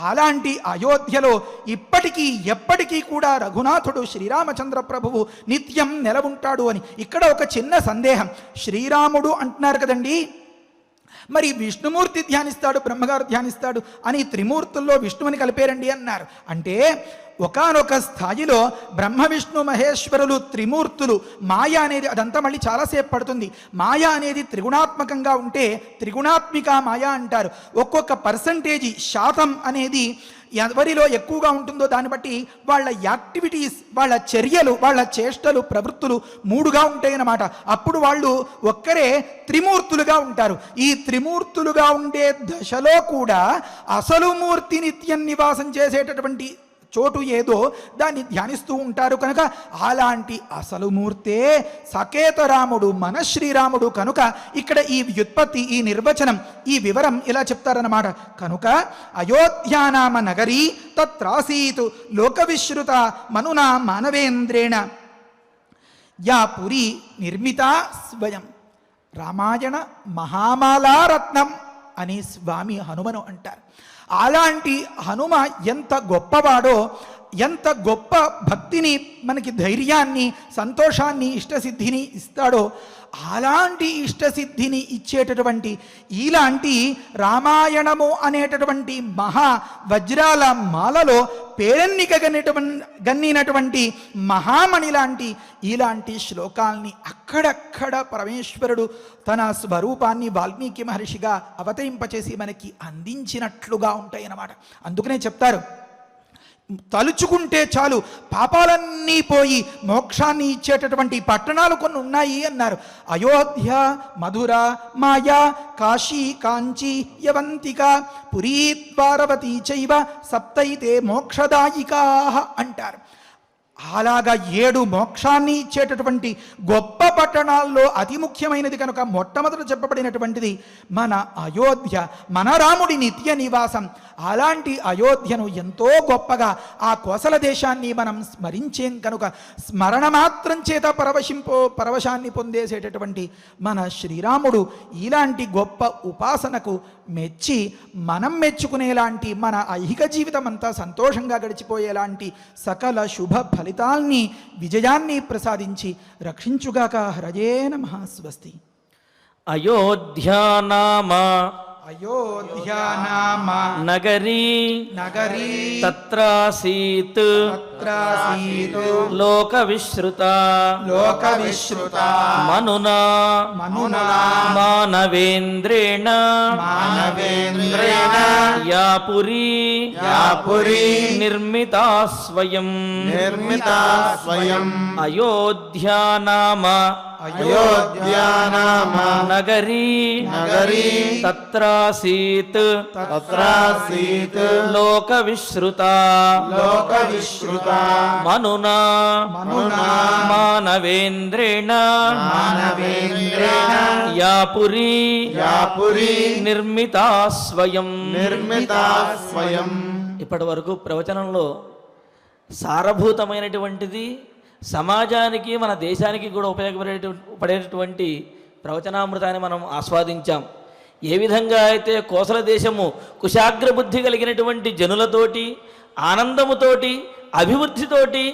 అలాంటి అయోధ్యలో ఇప్పటికీ ఎప్పటికీ కూడా రఘునాథుడు శ్రీరామచంద్ర ప్రభువు నిత్యం నెలవుంటాడు అని. ఇక్కడ ఒక చిన్న సందేహం, శ్రీరాముడు అంటున్నారు కదండి, మరి విష్ణుమూర్తి ధ్యానిస్తాడు, బ్రహ్మగారు ధ్యానిస్తాడు అని త్రిమూర్తుల్లో విష్ణువుని కలిపేరండి అన్నారు. అంటే ఒకానొక స్థాయిలో బ్రహ్మ విష్ణు మహేశ్వరులు త్రిమూర్తులు, మాయ అనేది అదంతా మళ్ళీ చాలాసేపు పడుతుంది. మాయ అనేది త్రిగుణాత్మకంగా ఉంటే త్రిగుణాత్మిక మాయ అంటారు. ఒక్కొక్క పర్సంటేజీ శాతం అనేది ఎవరిలో ఎక్కువగా ఉంటుందో దాన్ని బట్టి వాళ్ళ యాక్టివిటీస్, వాళ్ళ చర్యలు, వాళ్ళ చేష్టలు, ప్రవృత్తులు మూడుగా ఉంటాయన్నమాట. అప్పుడు వాళ్ళు ఒక్కరే త్రిమూర్తులుగా ఉంటారు. ఈ త్రిమూర్తులుగా ఉండే దశలో కూడా అసలు మూర్తి నిత్యం నివాసం చేసేటటువంటి చోటు ఏదో దాన్ని ధ్యానిస్తూ ఉంటారు కనుక అలాంటి అసలు మూర్తే సకేతరాముడు, మన శ్రీరాముడు కనుక ఇక్కడ ఈ వ్యుత్పత్తి, ఈ నిర్వచనం, ఈ వివరం ఇలా చెప్తారన్నమాట. కనుక అయోధ్యానామ నగరీ తత్రాసీతు లోకవిశ్రుత మనునా మానవేంద్రేణ యా పురి నిర్మిత స్వయం. రామాయణ మహామాలారత్నం అని స్వామి హనుమను అంటారు. అలాంటి హనుమ ఎంత గొప్పవాడో, ఎంత గొప్ప భక్తిని, మనకి ధైర్యాన్ని, సంతోషాన్ని, ఇష్టసిద్ధిని ఇస్తాడో అలాంటి ఇష్టసిద్ధిని ఇచ్చేటటువంటి ఇలాంటి రామాయణము అనేటటువంటి మహా వజ్రాల మాలలో పేరెన్నిక గన్నినటువంటి మహామణి లాంటి ఇలాంటి శ్లోకాల్ని అక్కడక్కడ పరమేశ్వరుడు తన స్వరూపాన్ని వాల్మీకి మహర్షిగా అవతరింపచేసి మనకి అందించినట్లుగా ఉంటాయి అన్నమాట. అందుకనే చెప్తారు, తలుచుకుంటే చాలు పాపాలన్నీ పోయి మోక్షాన్ని ఇచ్చేటటువంటి పట్టణాలు కొన్ని ఉన్నాయి అన్నారు. అయోధ్య, మధుర, మాయా, కాశీ, కాంచీ, యవంతిక, పురీ, ద్వారవతి చైవ సప్తైతే మోక్షదాయికా అంటారు. అలాగా 7 మోక్షాన్ని ఇచ్చేటటువంటి గొప్ప పట్టణాల్లో అతి ముఖ్యమైనది కనుక మొట్టమొదట చెప్పబడినటువంటిది మన అయోధ్య, మన రాముడి నిత్య నివాసం. అలాంటి అయోధ్యను ఎంతో గొప్పగా ఆ కోసల దేశాన్ని మనం స్మరించేం కనుక స్మరణ మాత్రం చేత పరవశాన్ని పొందేసేటటువంటి మన శ్రీరాముడు ఇలాంటి గొప్ప ఉపాసనకు మెచ్చి మనం మెచ్చుకునేలాంటి, మన ఐహిక జీవితం అంతా సంతోషంగా గడిచిపోయేలాంటి సకల శుభ ఫలితాల్ని, విజయాన్ని ప్రసాదించి రక్షించుగాక. హరయే నమః. స్వస్తి. అయోధ్యానామ అయోధ్యానామ నగరీ నగరీ తత్రాసీత్ లోకవిశ్రుత మనునా మానవేంద్రేణ యా పురీ నిర్మితా స్వయం అయోధ్యానామ నగరీ తత్రాసీత్ లోకవిశ్రుత మనునా మానవేంద్రేణ యా పురీ నిర్మితా స్వయం. ఇప్పటి వరకు ప్రవచనంలో సారభూతమైనటువంటిది, సమాజానికి, మన దేశానికి కూడా ఉపయోగపడేటటువంటి ప్రవచనామృతాన్ని మనం ఆస్వాదించాం. ఏ విధంగా అయితే కోసల దేశము కుశాగ్రబుద్ధి కలిగినటువంటి జనులతోటి, ఆనందముతోటి, అభివృద్ధితోటి,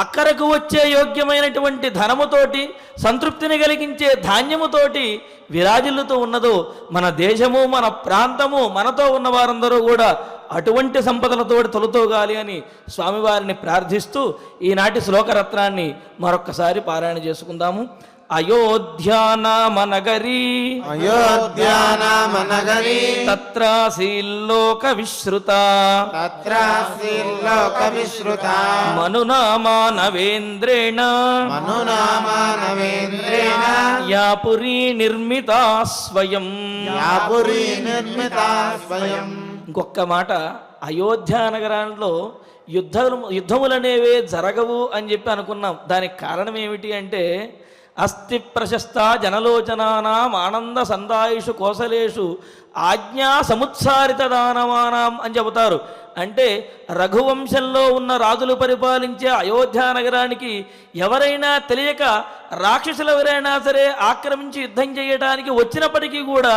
అక్కరకు వచ్చే యోగ్యమైనటువంటి ధనముతోటి, సంతృప్తిని కలిగించే ధాన్యముతోటి విరాజిల్లుతూ ఉన్నదో, మన దేశము, మన ప్రాంతము, మనతో ఉన్న వారందరూ కూడా అటువంటి సంపదలతో తొలతోగాలి అని స్వామివారిని ప్రార్థిస్తూ ఈనాటి శ్లోకరత్నాన్ని మరొక్కసారి పారాయణ చేసుకుందాము. అయోధ్యానామనగరీ అయోధ్యానామనగరీ తత్రాసీల్లోక విశ్రుత తత్రాసీల్లోక విశ్రుత మనునామానవేంద్రేణ మనునామానవేంద్రేణ యా పురీ నిర్మితా స్వయం. యా పురీ నిర్మితా స్వయం. ఇంకొక్క మాట, అయోధ్య నగరంలో యుద్ధములనేవే జరగవు అని చెప్పి అనుకున్నాం. దానికి కారణం ఏమిటి అంటే అస్థి ప్రశస్త జనలోచనానాం ఆనంద సందాయిషు కోసలేషు ఆజ్ఞా సముత్సారిత దానవానాం అని చెబుతారు. అంటే రఘువంశంలో ఉన్న రాజులు పరిపాలించే అయోధ్య నగరానికి ఎవరైనా తెలియక రాక్షసులు ఎవరైనా సరే ఆక్రమించి యుద్ధం చేయడానికి వచ్చినప్పటికీ కూడా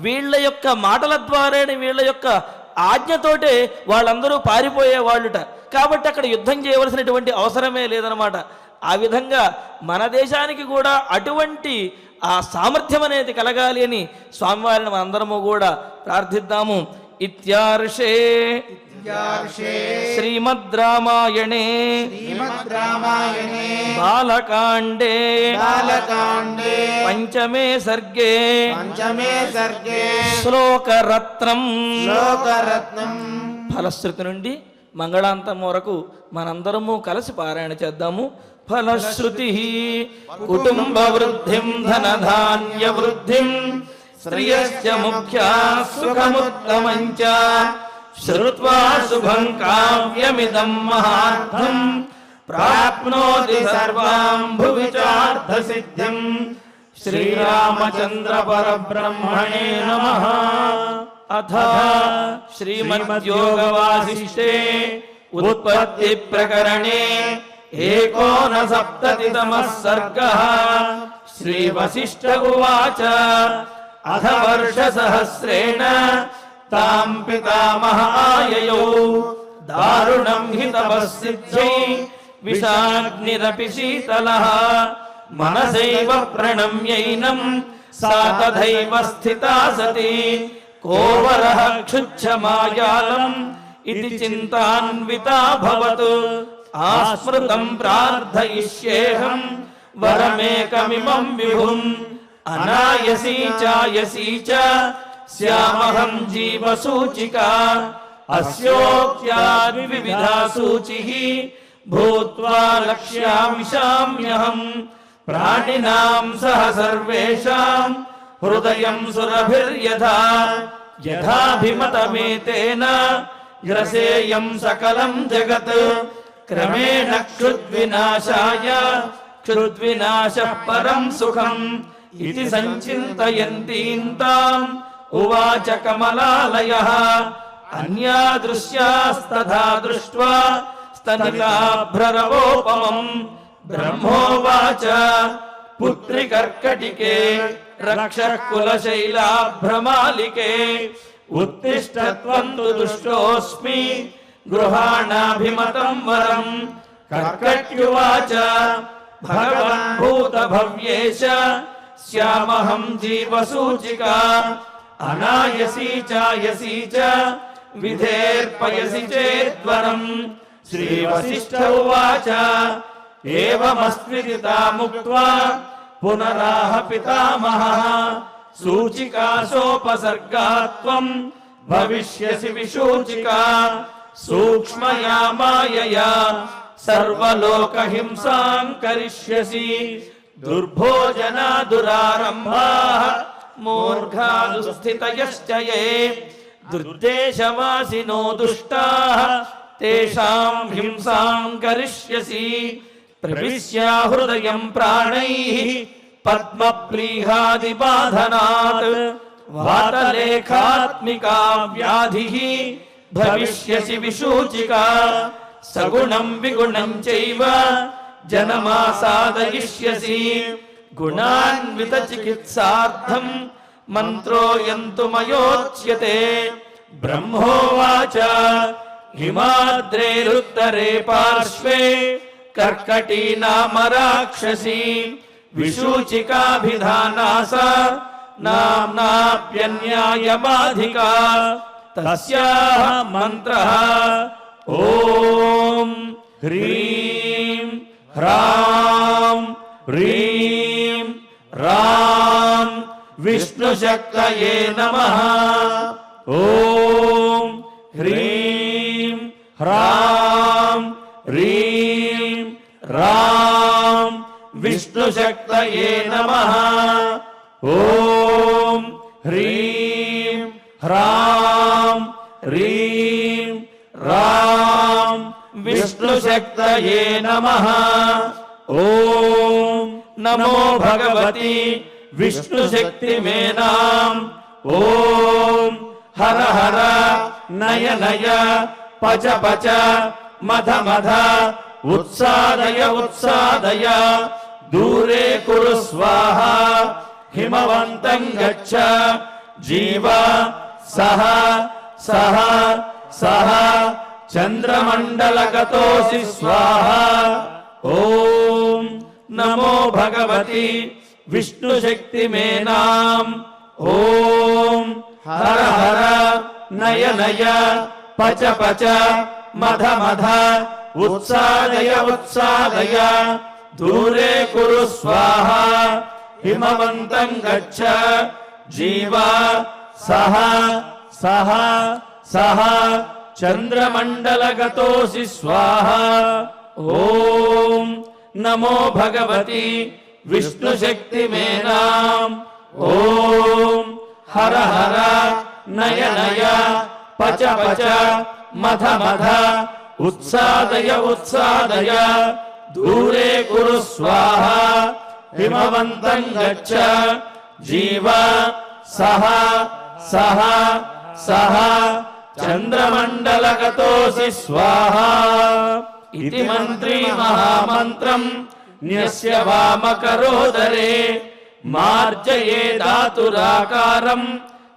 వీళ్ళ యొక్క మాటల ద్వారానే, వీళ్ళ యొక్క ఆజ్ఞతోటే వాళ్ళందరూ పారిపోయేవాళ్ళుట. కాబట్టి అక్కడ యుద్ధం చేయవలసినటువంటి అవసరమే లేదనమాట. ఆ విధంగా మన దేశానికి కూడా అటువంటి ఆ సామర్థ్యం అనేది కలగాలి అని స్వామివారిని మనందరము కూడా ప్రార్థిద్దాము. ఇత్యార్షే శ్రీమద్ రామాయణే బాలకాండే పంచమే సర్గే శ్లోకరత్నం ఫలశ్రుతి నుండి మంగళాంతం వరకు మనందరము కలిసి పారాయణ చేద్దాము. ఫలశ్రుతి కుటుంబ వృద్ధిం ధనధాన్య వృద్ధిం శ్రియస్య ముఖ్యా సుఖముత్తమంచ శ్రుత్వా శుభం కావ్యమిదం మహార్థం ప్రాప్నోతి సర్వాం భువి చార్థ సిద్ధిం. శ్రీరామచంద్ర పరబ్రహ్మణే నమః. అథ శ్రీమద్యోగ వాసిష్ఠే ఉత్పత్తి ప్రకరణే ఏకోనసప్తతితమః సర్గః. శ్రీ వసిష్ఠ ఉవాచ అథ వర్షసహస్రేణ తాం పితామహాయయౌ దారుణం హి తపస్సిద్ధ్యై విషాగ్నిరపి శీతలః మనసైవ ప్రణమ్యైనం సా తథైవ స్థితా సతి కోవరః క్షుచ్ఛమాయాలం ఇతి చింతాన్వితా భవతు ఆస్మృతం ప్రార్థయిష్యేహం వరమేకమిమం విభుం అనాయసీ చాయసీ చ స్యామహం జీవసూచికా అస్యోక్త్యాద్వివిధా సూచిః భూత్వా లక్ష్యామిషామ్యహం ప్రాణినాం సహ సర్వేషాం హృదయం సురభిర్యథా యథాభిమతమేతేన గ్రసేయం సకలం జగత్ క్రమేణ క్షుద్వినాశాయ క్షుద్వినాశః పరం సుఖం ఇతి సంచింతయంతీంతాం ఉవాచ కమలాలయః. అన్యా దృశ్యాస్తథా దృష్ట్వా స్తనితాభ్రరవోపమం బ్రహ్మోవాచ పుత్రి కర్కటికే రక్షః కులశైలాభ్రమాలికే ఉత్తిష్ట త్వం తు దుష్టోస్మి గృహాణాభిమతం వరం. కర్కట్యువాచ భగవన్ భూత భవ్యేశ శ్యామహం జీవసూచికా అనాయసీ చాయసీ చ విధేర్పయసి చేద్వరం. శ్రీ వసిష్ఠ ఉవాచ ఏవమస్మిరితా ముక్త్వా పునరాహ పితామహః సూచికాసోపసర్గాత్వం భవిష్యసి విశూచికా సూక్ష్మయా మాయయా సర్వలోకహింసాం కరిష్యసి దుర్భోజనా దురారంభాః మూర్ఘాలు స్థితయశ్చ యే దుర్దేశవాసినో దుష్టాః తేషాం హింసాం కరిష్యసి ప్రవిశ్యా హృదయం ప్రాణైః పద్మప్లీహాదిబాధనాత్ వాతలేఖాత్మికా వ్యాధిః భవిష్యసి విశూచికా సగుణం విగుణం చైవ జనమాసాదయిష్యసి గుణాన్విత చికిత్సార్థం మంత్రోయంతుమయోచ్యతే. బ్రహ్మోవాచ హిమాద్రేరుత్తరే పార్శ్వే కర్కటీ నామ రాక్షసీ విశూచికాభిధానాస నామ్నాప్యన్యాయమాధికా తస్యాః మంత్రః ఓం హ్రీం హ్రాం హ్రీం విష్ణుశక్తయే నమః. ఓం హ్రీం హ్రాం హ్రీం రాం విష్ణుశక్తయే నమః. ఓం హ్రీం హ్రాం హ్రీం రాం విష్ణుశక్తయే నమః. ఓం నమో భగవతి విష్ణుశక్తిమేనాం. ఓం హర హర నయ నయ పచ పచ మధ మధ ఉత్సాదయ ఉత్సాదయ దూరే కురు స్వాహా హిమవంతం గచ్చ జీవ సహ సహ సహ చంద్రమండలగతోసి స్వాహా. ఓం నమో భగవతి విష్ణుశక్తిమేనాం. ఓం హర హర నయ నయ పచ పచ మధ మధ ఉత్సాదయ ఉత్సాదయ దూరే కురు స్వాహా హిమవంతం గచ్చ జీవ సహ సహ సహ చంద్రమండలగతోసి స్వాహా. ఓం నమో భగవతి విష్ణుశక్తిమేనాం. ఓం హర హర నయ నయ పచ పచ మధ మధ ఉత్సాదయ ఉత్సాదయ దూరే కురు స్వాహా హిమవంతం గచ్చ జీవ సహ సహ సహ చంద్రమండలగతోసి స్వాహా. ఇతి మంత్రీ మహామంత్రం న్యస్య వామకరోదరే మార్జయే ధాతురాకారం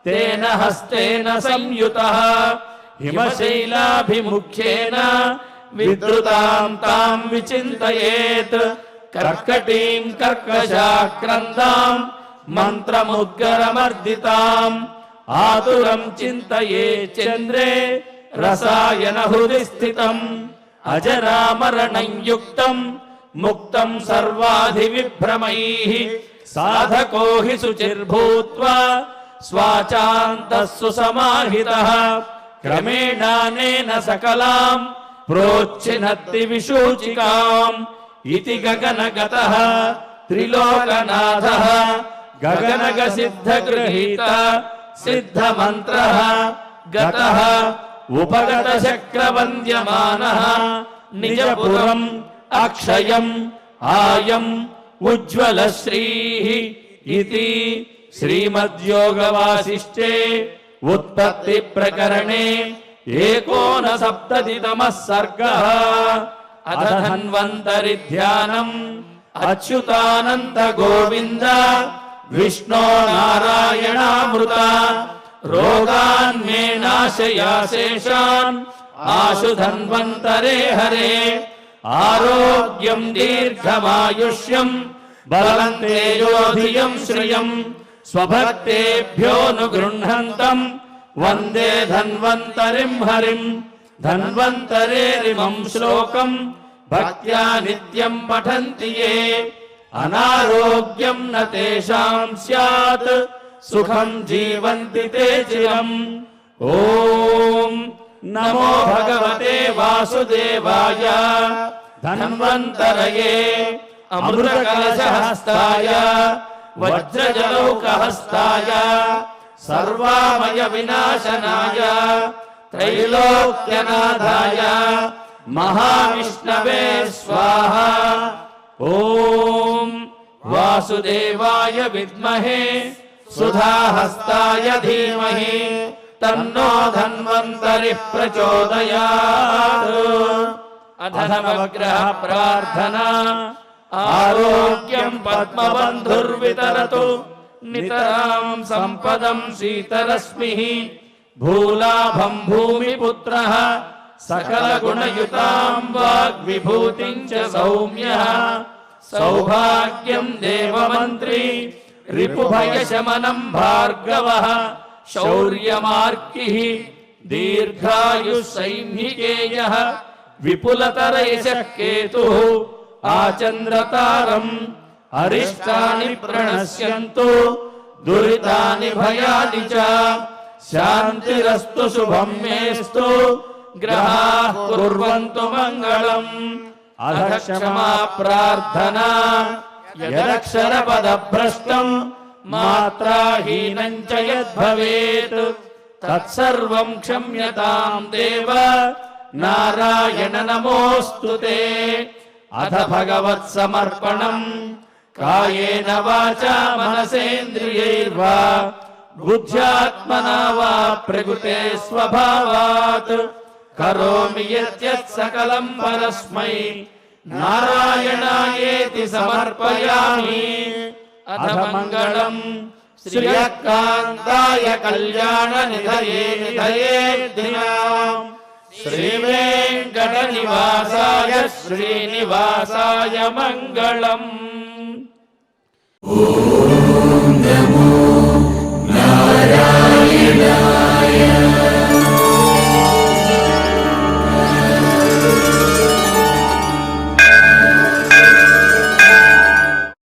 తేన హస్తేన సంయుతః హిమశైలాభిముఖ్యేన విద్రుతాం తాం విచింతయేత్ కర్కటీం కర్కశాక్రందాం మంత్రముద్గరమర్దితాం ఆతురం చింతయే చంద్రే రసాయన హృది స్థితం అజరామరణం యుక్తం ముక్తం సర్వాధి విభ్రమైః సాధకో హి శుచిర్భూత్వా స్వాచాంతః సుసమాహితః క్రమేణానేన సకలాం ప్రోచ్ఛినత్తి విశూచికాం. ఇతి గగనగతః త్రిలోకనాథః గగనగ సిద్ధగృహీత సిద్ధమంత్రః గతః ఉపగత చక్రవంద్యమానః నిజపురం అక్షయం ఆయం ఉజ్వలశ్రీః. ఇతి శ్రీమద్యోగవాసిష్ఠే ఉత్పత్తి ప్రకరణే ఏకోనసప్తతితమః సర్గః. అథ ధన్వంతరి ధ్యానం అచ్యుతానంత గోవింద విష్ణో నారాయణామృత రోగాన్ మే నాశయాశేషాన్ ఆశు ధన్వంతరే హరే. ఆరోగ్యం దీర్ఘమాయుష్యం బలం తేజోధియం శ్రియం స్వభక్తేభ్యోనుగృహంతం వందే ధన్వంతరిం హరిం. ధన్వంతరేరిమం శ్లోకం భక్త్యా నిత్యం పఠంతి యే అనారోగ్యం న తేషాం స్యాత్ సుఖం జీవంతి తే చిరం. ఓం నమో భగవతే వాసుదేవాయ ధన్వంతరయే అమృతకలశహస్తాయ వజ్రజలౌకహస్తాయ సర్వామయ వినాశనాయ త్రైలోక్యనాథాయ మహావిష్ణవే స్వాహా. ఓం వాసుదేవాయ విద్మహే సుధాహస్తాయ ధీమహి తన్నో ధన్వంతరి ప్రచోదయాత్. అధనవగ్రహ ప్రార్థనా ఆరోగ్యం పద్మబంధుర్వితరతు నితరాం సంపదం శీతరశ్మిః భూలాభం భూమిపుత్రః సకలగుణయుతాం వాగ్విభూతిం చ సౌమ్యః సౌభాగ్యం దేవమంత్రీ రిపుభయశమనం భార్గవః శౌర్యమార్కిః దీర్ఘాయుఃసైంహికేయః విపులతరైషః కేతుః ఆచంద్రతారం అరిష్టాని ప్రణశ్యంతు దురితాని భయాని చ శాంతిరస్తు శుభం మేస్తు గ్రహాః కుర్వంతు మంగళం. అధ క్షమా ప్రార్థనా యదక్షర పదభ్రష్టం మాత్రాహీనం చ యద్భవేత్ తత్సర్వం క్షమ్యతాం దేవ నారాయణ నమోస్తుతే. అథ భగవత్ సమర్పణం కాయేన వాచా మనసేంద్రియైర్వా బుద్ధ్యాత్మనా వా ప్రకృతే స్వభావాత్ కరోమి యత్యత్ సకలం పరస్మై నారాయణాయేతి సమర్పయామి. అథ మంగళం శ్రియకాంతాయ కళ్యాణ నిధయే నిధయేర్ధినాం శ్రీ వెంకట నివాసాయ శ్రీనివాసాయ మంగళం. నమో నారాయణాయ.